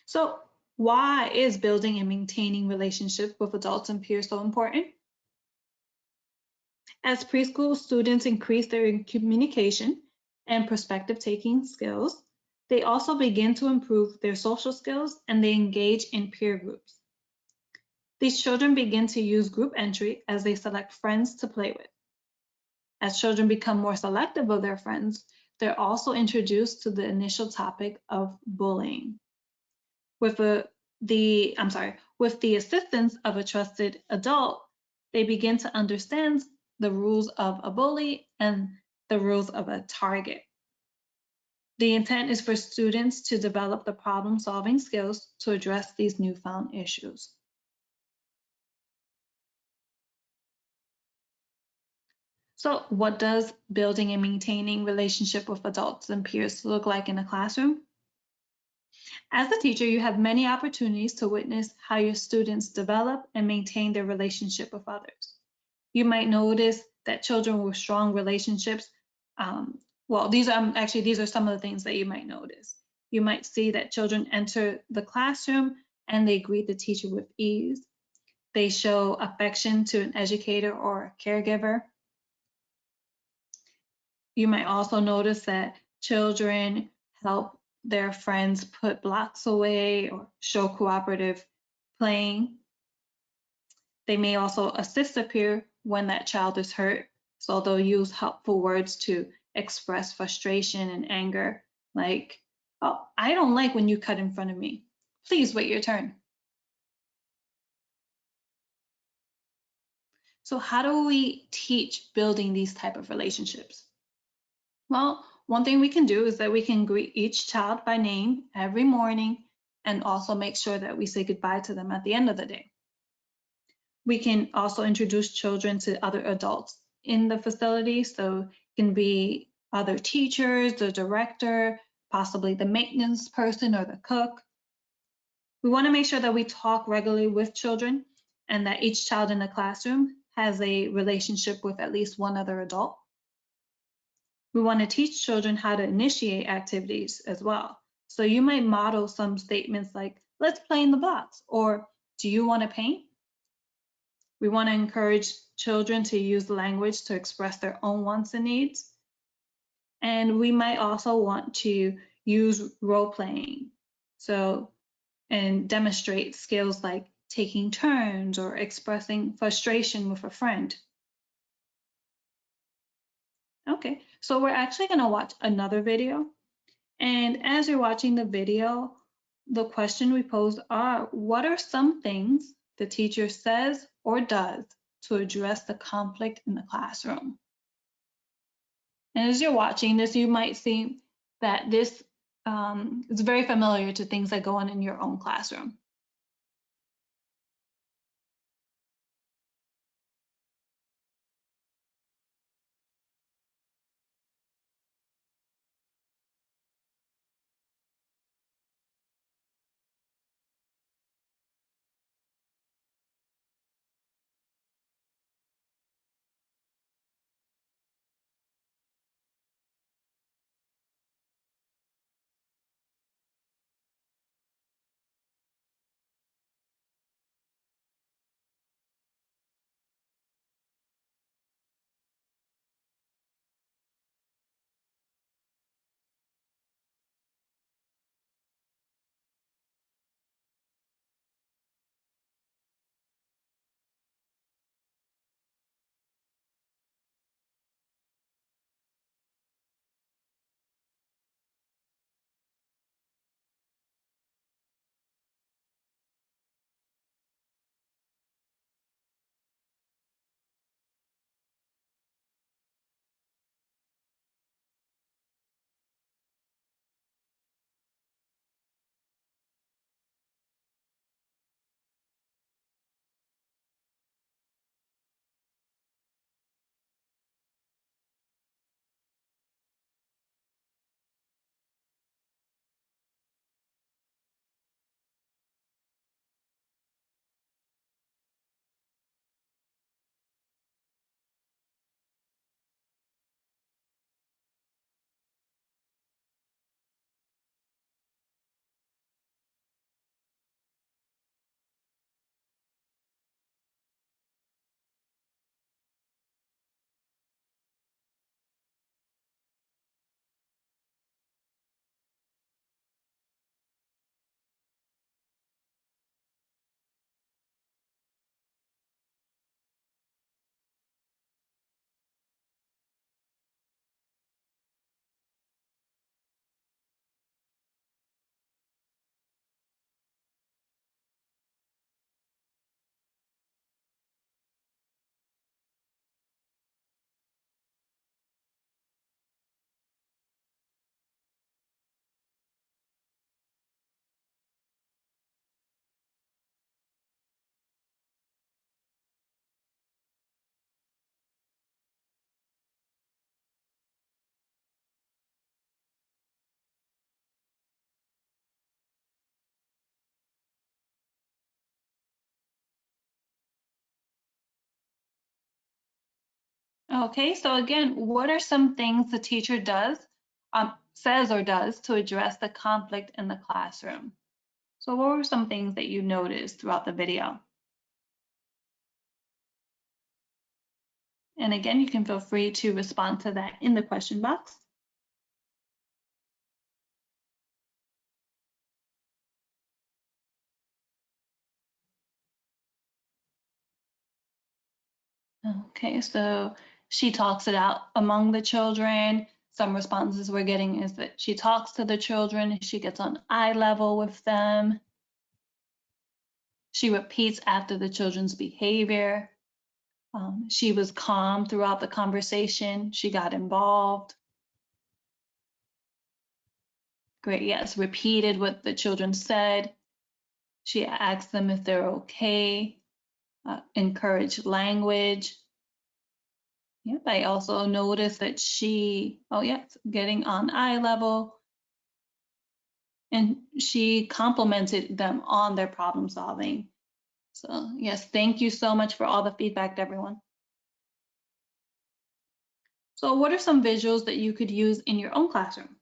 So why is building and maintaining relationships with adults and peers so important? As preschool students increase their communication and perspective taking skills, they also begin to improve their social skills and they engage in peer groups. These children begin to use group entry as they select friends to play with. As children become more selective of their friends, they're also introduced to the initial topic of bullying. With the assistance of a trusted adult, they begin to understand the rules of a bully and the rules of a target. The intent is for students to develop the problem-solving skills to address these newfound issues. So what does building and maintaining relationship with adults and peers look like in a classroom? As a teacher, you have many opportunities to witness how your students develop and maintain their relationship with others. You might notice that children with strong relationships, these are some of the things that you might notice. You might see that children enter the classroom and they greet the teacher with ease. They show affection to an educator or a caregiver. You might also notice that children help their friends put blocks away or show cooperative playing. They may also assist a peer when that child is hurt. So they'll use helpful words to express frustration and anger, like, oh, I don't like when you cut in front of me. Please wait your turn. So how do we teach building these type of relationships? Well, one thing we can do is that we can greet each child by name every morning and also make sure that we say goodbye to them at the end of the day. We can also introduce children to other adults in the facility. So it can be other teachers, the director, possibly the maintenance person or the cook. We want to make sure that we talk regularly with children and that each child in the classroom has a relationship with at least one other adult. We want to teach children how to initiate activities as well. So you might model some statements like, let's play in the blocks, or do you want to paint? We want to encourage children to use language to express their own wants and needs. And we might also want to use role playing. And demonstrate skills like taking turns or expressing frustration with a friend. Okay, so we're actually going to watch another video. And as you're watching the video, the question we posed are, what are some things the teacher says or does to address the conflict in the classroom? And as you're watching this, you might see that this is very familiar to things that go on in your own classroom. Okay, so again, what are some things the teacher says or does to address the conflict in the classroom? So what were some things that you noticed throughout the video? And again, you can feel free to respond to that in the question box. Okay, so she talks it out among the children. Some responses we're getting is that she talks to the children, she gets on eye level with them. She repeats after the children's behavior. She was calm throughout the conversation. She got involved. Great, yes, repeated what the children said. She asked them if they're okay, encouraged language. Yep, I also noticed that getting on eye level. and she complimented them on their problem solving. So yes, thank you so much for all the feedback, everyone. So what are some visuals that you could use in your own classroom?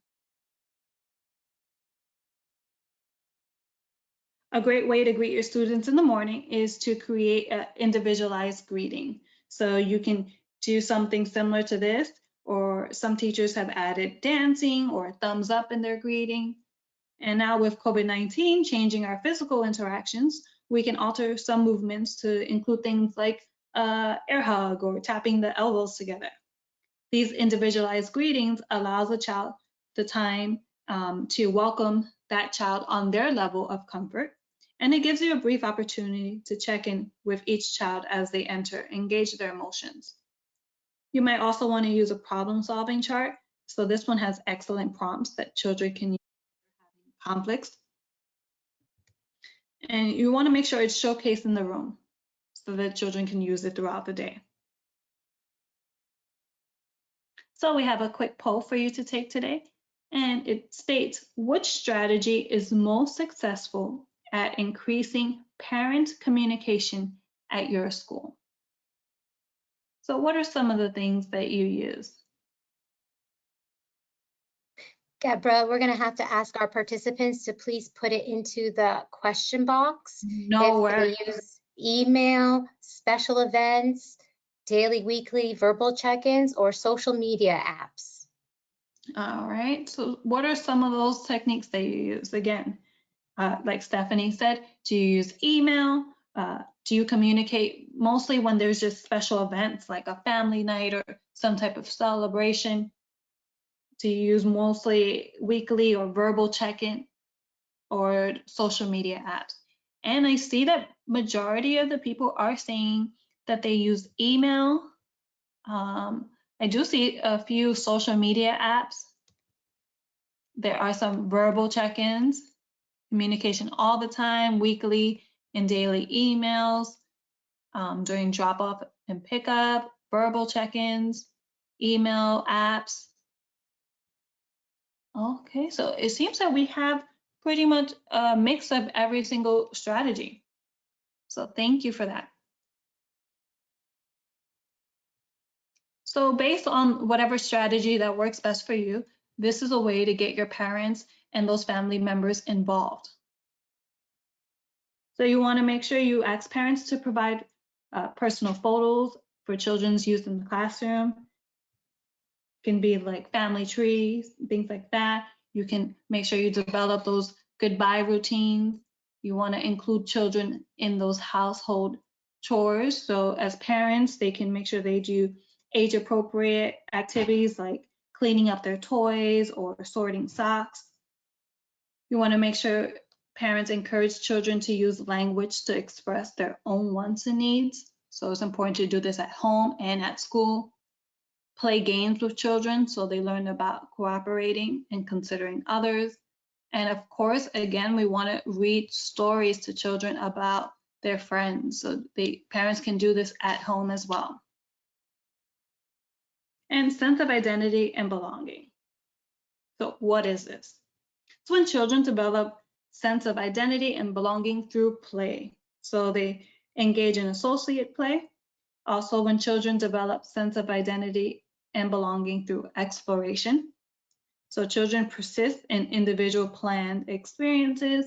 A great way to greet your students in the morning is to create an individualized greeting. So you can do something similar to this, or some teachers have added dancing or a thumbs up in their greeting. And now with COVID-19 changing our physical interactions, we can alter some movements to include things like air hug or tapping the elbows together. These individualized greetings allows a child the time to welcome that child on their level of comfort. And it gives you a brief opportunity to check in with each child as they enter, engage their emotions. You might also want to use a problem-solving chart. So this one has excellent prompts that children can use for having conflicts. And you want to make sure it's showcased in the room so that children can use it throughout the day. So we have a quick poll for you to take today, and it states, which strategy is most successful at increasing parent communication at your school? So what are some of the things that you use? Deborah, we're going to have to ask our participants to please put it into the question box. No If they use email, special events, daily, weekly, verbal check-ins, or social media apps. All right, so what are some of those techniques that you use? Again, like Stephanie said, do you use email? Do you communicate mostly when there's just special events like a family night or some type of celebration? Do you use mostly weekly or verbal check-in or social media apps? And I see that majority of the people are saying that they use email. I do see a few social media apps. There are some verbal check-ins, communication all the time, weekly and daily emails, during drop-off and pickup, verbal check-ins, email apps. Okay, so it seems that we have pretty much a mix of every single strategy. So thank you for that. So based on whatever strategy that works best for you, this is a way to get your parents and those family members involved. So you want to make sure you ask parents to provide personal photos for children's use in the classroom. Can be like family trees, things like that. You can make sure you develop those goodbye routines. You want to include children in those household chores. So as parents, they can make sure they do age appropriate activities like cleaning up their toys or sorting socks. You want to make sure parents encourage children to use language to express their own wants and needs. So it's important to do this at home and at school. Play games with children so they learn about cooperating and considering others. And of course, again, we want to read stories to children about their friends. So the parents can do this at home as well. And sense of identity and belonging. So what is this? It's when children develop sense of identity and belonging through play. So they engage in associate play. Also, when children develop sense of identity and belonging through exploration. So children persist in individual planned experiences.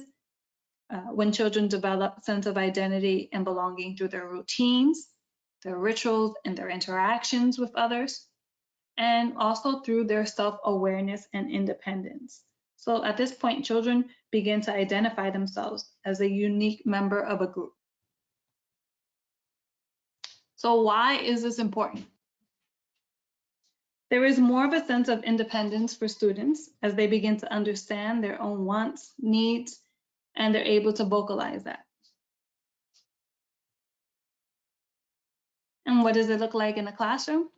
When children develop sense of identity and belonging through their routines, their rituals, and their interactions with others, and also through their self-awareness and independence. So at this point, children begin to identify themselves as a unique member of a group. So why is this important? There is more of a sense of independence for students as they begin to understand their own wants, needs, and they're able to vocalize that. And what does it look like in a classroom?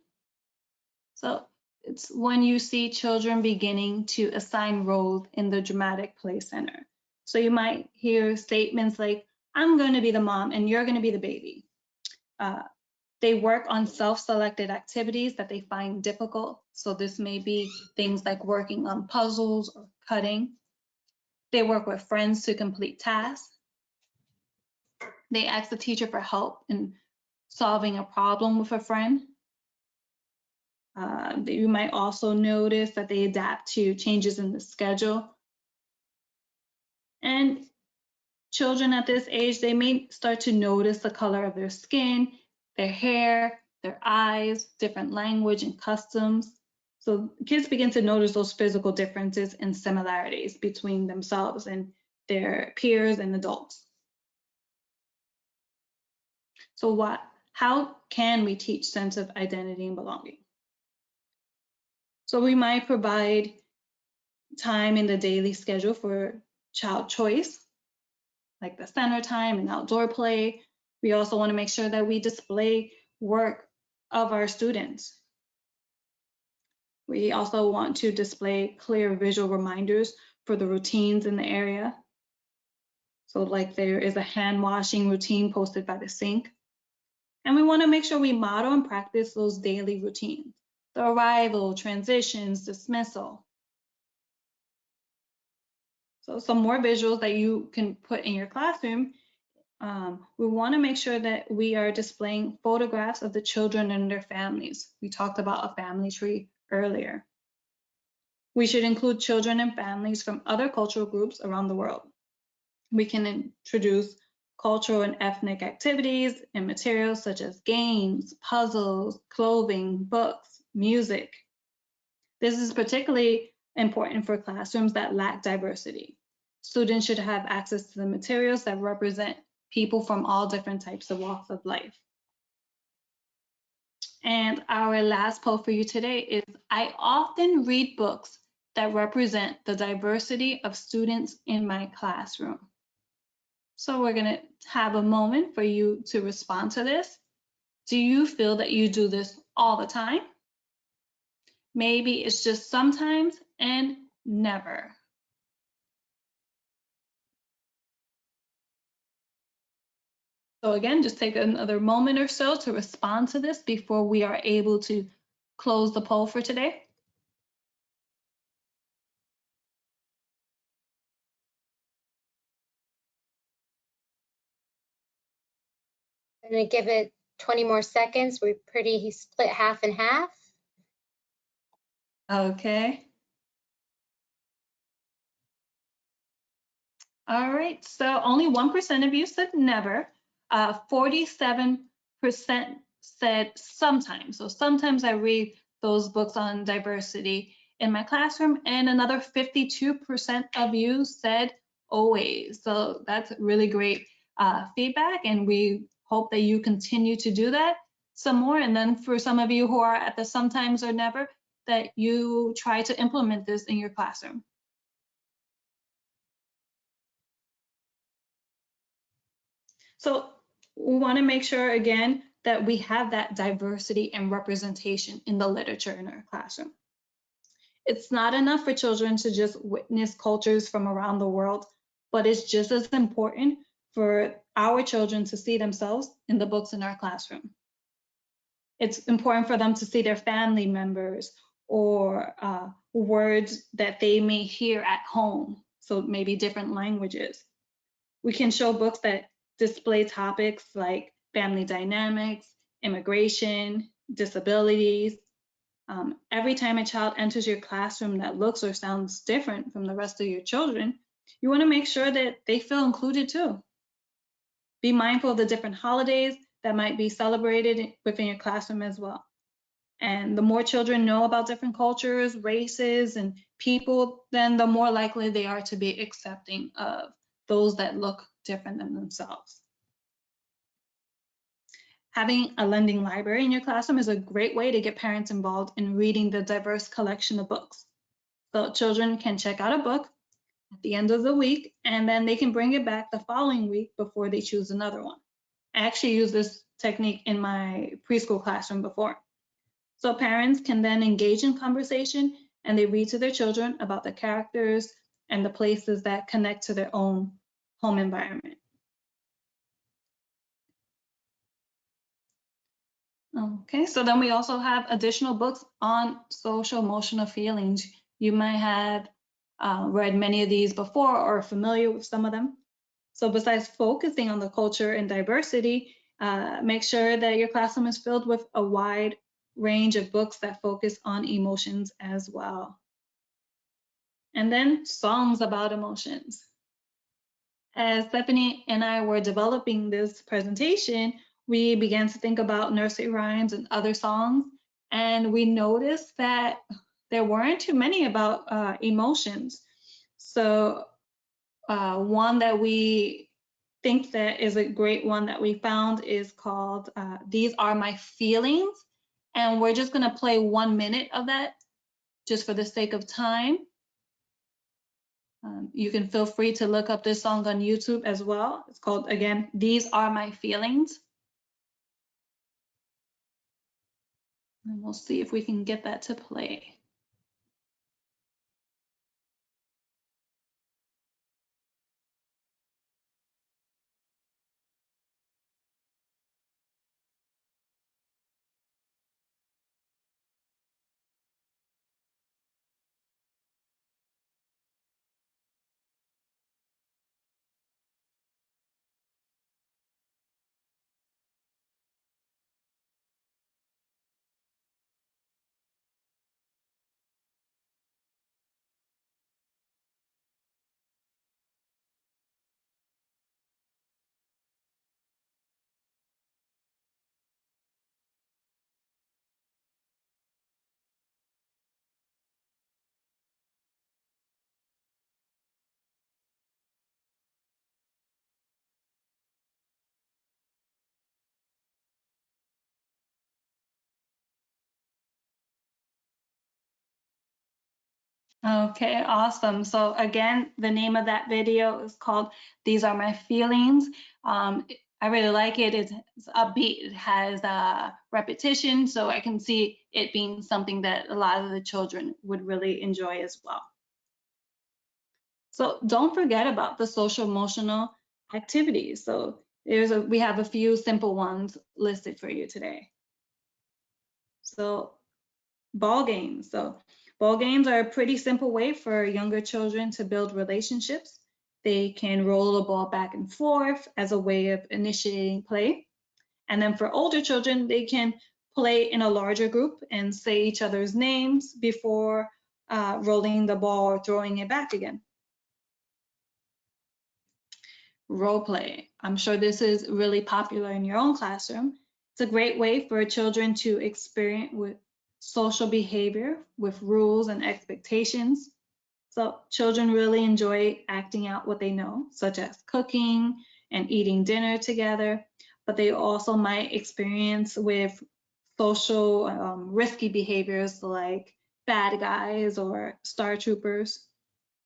So it's when you see children beginning to assign roles in the dramatic play center. So you might hear statements like, I'm going to be the mom and you're going to be the baby. They work on self-selected activities that they find difficult. So this may be things like working on puzzles or cutting. They work with friends to complete tasks. They ask the teacher for help in solving a problem with a friend. You might also notice that they adapt to changes in the schedule. And children at this age, they may start to notice the color of their skin, their hair, their eyes, different language and customs. So kids begin to notice those physical differences and similarities between themselves and their peers and adults. So how can we teach sense of identity and belonging? So we might provide time in the daily schedule for child choice, like the center time and outdoor play. We also want to make sure that we display work of our students. We also want to display clear visual reminders for the routines in the area. So like there is a hand washing routine posted by the sink. And we want to make sure we model and practice those daily routines, the arrival, transitions, dismissal. So some more visuals that you can put in your classroom. We want to make sure that we are displaying photographs of the children and their families. We talked about a family tree earlier. We should include children and families from other cultural groups around the world. We can introduce cultural and ethnic activities and materials such as games, puzzles, clothing, books, music. This is particularly important for classrooms that lack diversity. Students should have access to the materials that represent people from all different types of walks of life. And our last poll for you today is, I often read books that represent the diversity of students in my classroom. So we're going to have a moment for you to respond to this. Do you feel that you do this all the time? Maybe it's just sometimes and never. So again, just take another moment or so to respond to this before we are able to close the poll for today. I'm going to give it 20 more seconds. We're pretty split half and half. Okay. All right, so only 1% of you said never. 47% said sometimes. So sometimes I read those books on diversity in my classroom, and another 52% of you said always. So that's really great feedback, and we hope that you continue to do that some more. And then for some of you who are at the sometimes or never, that you try to implement this in your classroom. So we want to make sure, again, that we have that diversity and representation in the literature in our classroom. It's not enough for children to just witness cultures from around the world, but it's just as important for our children to see themselves in the books in our classroom. It's important for them to see their family members or words that they may hear at home, so maybe different languages. We can show books that display topics like family dynamics, immigration, disabilities. Every time a child enters your classroom that looks or sounds different from the rest of your children, you want to make sure that they feel included too. Be mindful of the different holidays that might be celebrated within your classroom as well. And the more children know about different cultures, races, and people, then the more likely they are to be accepting of those that look different than themselves. Having a lending library in your classroom is a great way to get parents involved in reading the diverse collection of books. So children can check out a book at the end of the week, and then they can bring it back the following week before they choose another one. I actually used this technique in my preschool classroom before. So parents can then engage in conversation and they read to their children about the characters and the places that connect to their own home environment. Okay, so then we also have additional books on social emotional feelings. You might have read many of these before or are familiar with some of them. So besides focusing on the culture and diversity, make sure that your classroom is filled with a wide range of books that focus on emotions as well. And then songs about emotions. As Stephanie and I were developing this presentation, we began to think about nursery rhymes and other songs, and we noticed that there weren't too many about emotions. So one that we think that is a great one that we found is called These Are My Feelings. And we're just gonna play 1 minute of that just for the sake of time. You can feel free to look up this song on YouTube as well. It's called, again, These Are My Feelings. And we'll see if we can get that to play. Okay, awesome. So again, the name of that video is called These Are My Feelings. I really like it. It's upbeat. It has repetition, so I can see it being something that a lot of the children would really enjoy as well. So don't forget about the social emotional activities. So we have a few simple ones listed for you today. So ball games. So ball games are a pretty simple way for younger children to build relationships. They can roll a ball back and forth as a way of initiating play. And then for older children, they can play in a larger group and say each other's names before rolling the ball or throwing it back again. Role play. I'm sure this is really popular in your own classroom. It's a great way for children to experience with social behavior with rules and expectations. So children really enjoy acting out what they know, such as cooking and eating dinner together, but they also might experience with social risky behaviors like bad guys or star troopers.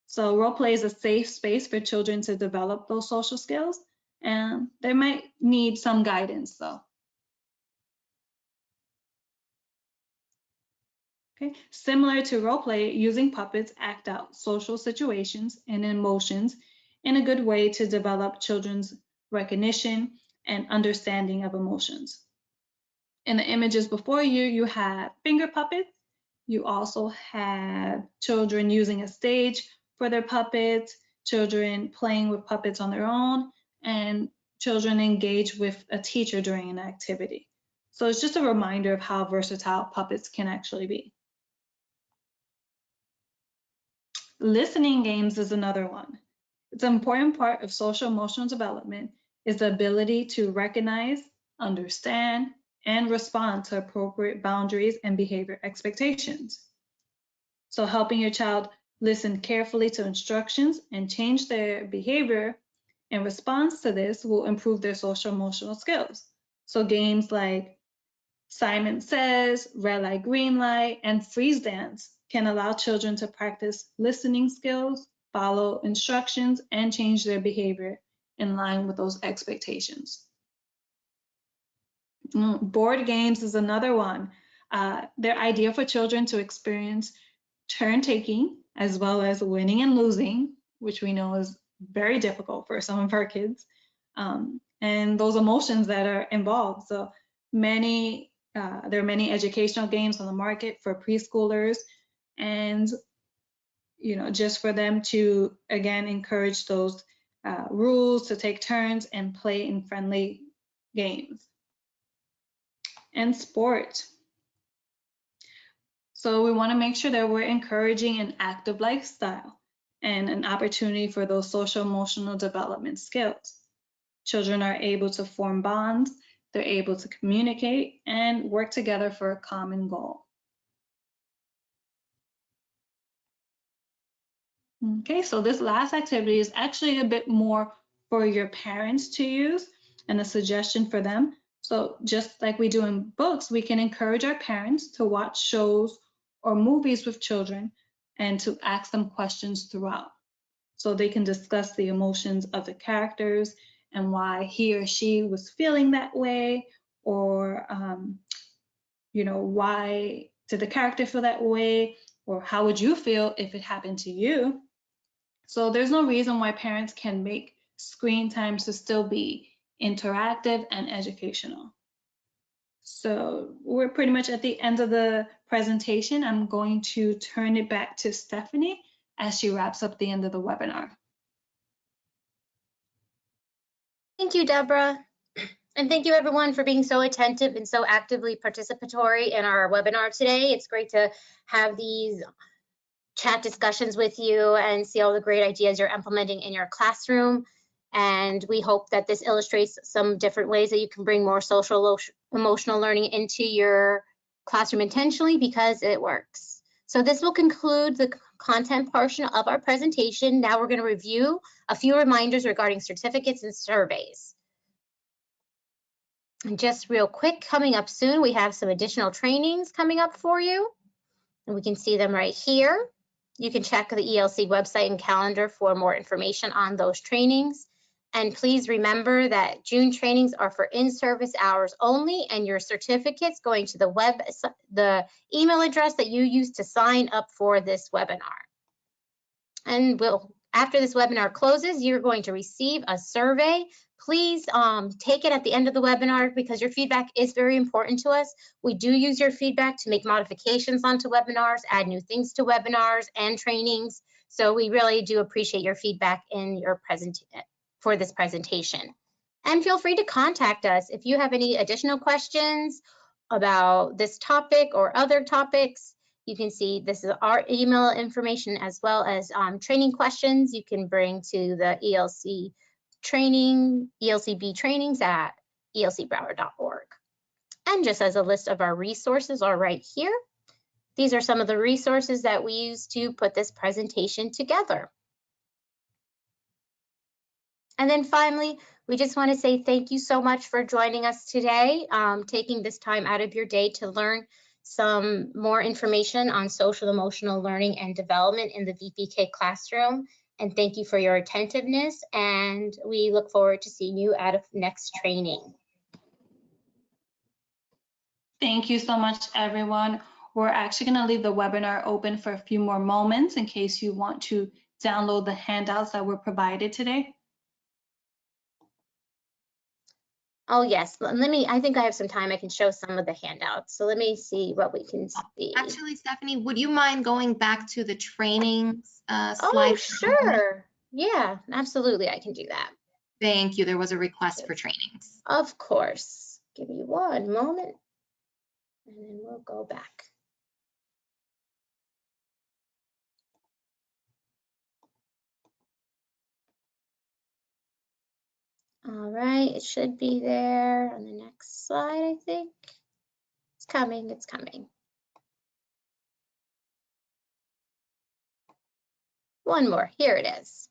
So role play is a safe space for children to develop those social skills, and they might need some guidance though. Okay. Similar to role play, using puppets act out social situations and emotions in a good way to develop children's recognition and understanding of emotions. In the images before you, you have finger puppets. You also have children using a stage for their puppets, children playing with puppets on their own, and children engage with a teacher during an activity. So it's just a reminder of how versatile puppets can actually be. Listening games is another one. It's an important part of social emotional development is the ability to recognize, understand, and respond to appropriate boundaries and behavior expectations. So helping your child listen carefully to instructions and change their behavior in response to this will improve their social emotional skills. So games like Simon Says, Red Light, Green Light, and Freeze Dance can allow children to practice listening skills, follow instructions, and change their behavior in line with those expectations. Board games is another one. They're ideal for children to experience turn taking as well as winning and losing, which we know is very difficult for some of our kids, and those emotions that are involved. So there are many educational games on the market for preschoolers, and just for them to, again, encourage those rules to take turns and play in friendly games. And sport. So we want to make sure that we're encouraging an active lifestyle and an opportunity for those social emotional development skills. Children are able to form bonds, they're able to communicate and work together for a common goal. Okay, so this last activity is actually a bit more for your parents to use and a suggestion for them. So just like we do in books, we can encourage our parents to watch shows or movies with children and to ask them questions throughout. So they can discuss the emotions of the characters and why he or she was feeling that way, or why did the character feel that way, or how would you feel if it happened to you? So there's no reason why parents can make screen time to still be interactive and educational. So we're pretty much at the end of the presentation. I'm going to turn it back to Stephanie as she wraps up the end of the webinar. Thank you, Deborah. And thank you everyone for being so attentive and so actively participatory in our webinar today. It's great to have these chat discussions with you and see all the great ideas you're implementing in your classroom. And we hope that this illustrates some different ways that you can bring more social emotional learning into your classroom intentionally, because it works. So this will conclude the content portion of our presentation. Now we're going to review a few reminders regarding certificates and surveys. And just real quick, coming up soon, we have some additional trainings coming up for you. And we can see them right here. You can check the ELC website and calendar for more information on those trainings. And please remember that June trainings are for in-service hours only, and your certificates going to the email address that you used to sign up for this webinar. And after this webinar closes, you're going to receive a survey. Please take it at the end of the webinar, because your feedback is very important to us. We do use your feedback to make modifications onto webinars, add new things to webinars and trainings. So we really do appreciate your feedback in your for this presentation. And feel free to contact us if you have any additional questions about this topic or other topics. You can see this is our email information, as well as training questions you can bring to the ELC training, ELCB trainings at elcbroward.org. And just as a list of our resources are right here. These are some of the resources that we use to put this presentation together. And then finally, we just want to say thank you so much for joining us today, taking this time out of your day to learn some more information on social emotional learning and development in the VPK classroom. And thank you for your attentiveness, and we look forward to seeing you at a next training. Thank you so much, everyone. We're actually going to leave the webinar open for a few more moments in case you want to download the handouts that were provided today. Oh yes, I think I have some time. I can show some of the handouts. So let me see what we can see. Actually, Stephanie, would you mind going back to the trainings slide? Oh, sure. Yeah, absolutely. I can do that. Thank you. There was a request for trainings. Of course. Give me one moment, and then we'll go back. All right, it should be there on the next slide, I think. It's coming, it's coming. One more, here it is.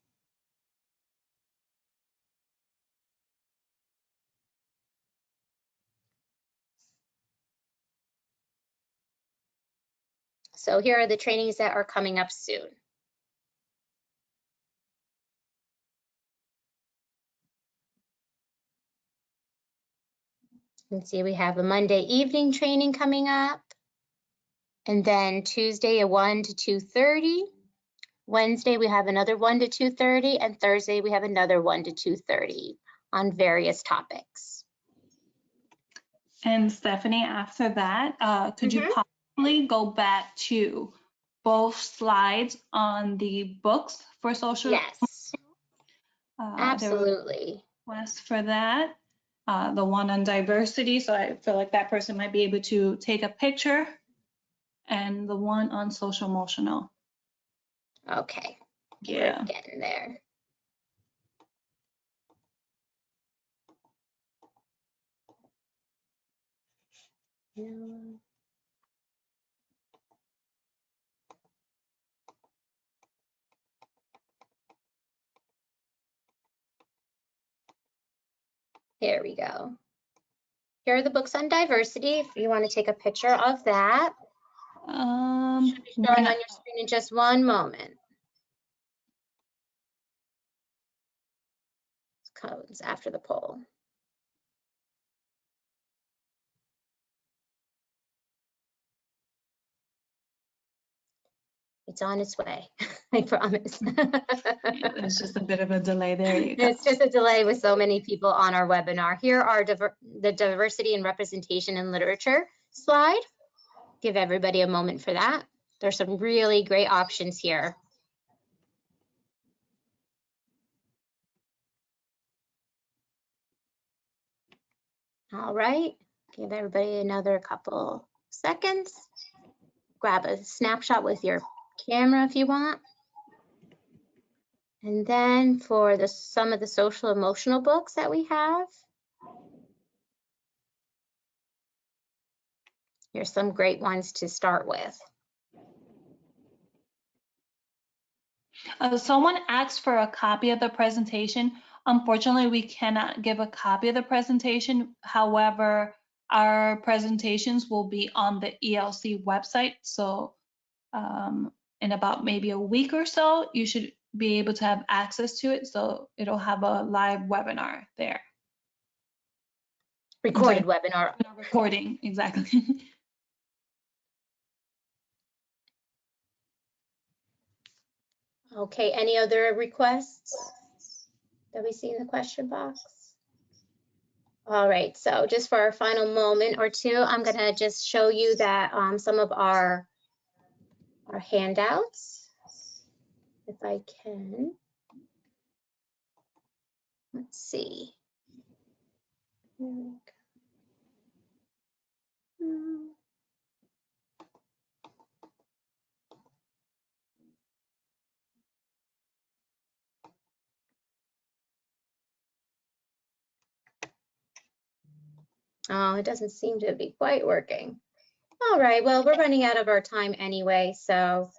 So here are the trainings that are coming up soon. You can see we have a Monday evening training coming up, and then Tuesday a 1 to 2:30. Wednesday we have another 1 to 2:30, and Thursday we have another 1 to 2:30 on various topics. And Stephanie, after that, could you possibly go back to both slides on the books for social. Yes, There was absolutely. a request for that. The one on diversity, so I feel like that person might be able to take a picture, and the one on social emotional. Okay, Yeah. we're getting there. Here we go. Here are the books on diversity. If you want to take a picture of that, should be showing on your screen in just one moment. Comes after the poll. It's on its way, I promise. It's just a bit of a delay. There you go. It's just a delay with so many people on our webinar. Here are the diversity and representation in literature slide. Give everybody a moment for that. There's some really great options here. All right, give everybody another couple seconds. Grab a snapshot with your camera if you want. And then for some of the social emotional books that we have, here's some great ones to start with. Someone asked for a copy of the presentation. Unfortunately, we cannot give a copy of the presentation. However, our presentations will be on the ELC website. So in about maybe a week or so, you should be able to have access to it. So it'll have a live webinar there. Recorded webinar. Recording, exactly. Okay, any other requests that we see in the question box? All right, so just for our final moment or two, I'm gonna just show you that some of our handouts, if I can. Let's see. Here we go. Oh, it doesn't seem to be quite working. All right, well, we're running out of our time anyway, so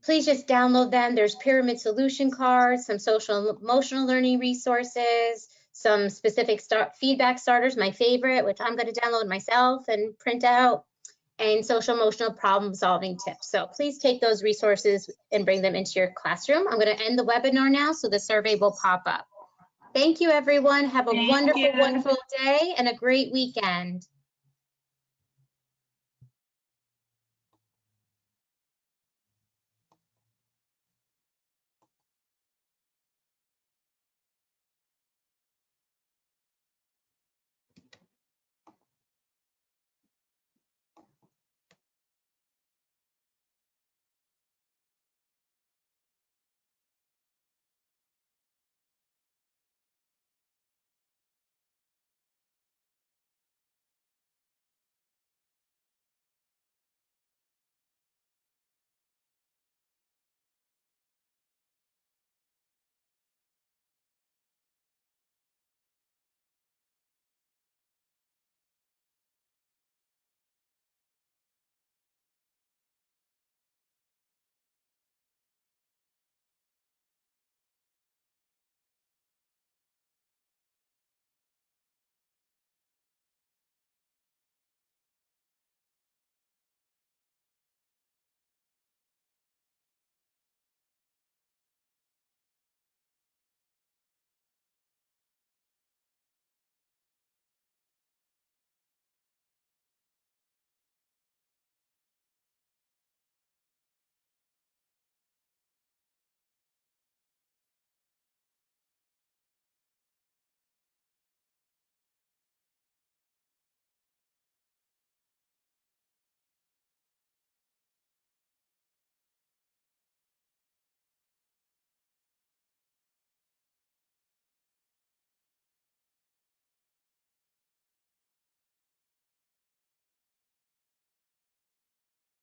please just download them. There's pyramid solution cards, some social emotional learning resources, some specific feedback starters, my favorite, which I'm going to download myself and print out, and social emotional problem solving tips. So please take those resources and bring them into your classroom. I'm going to end the webinar now so the survey will pop up. Thank you, everyone. Have a wonderful, wonderful day and a great weekend.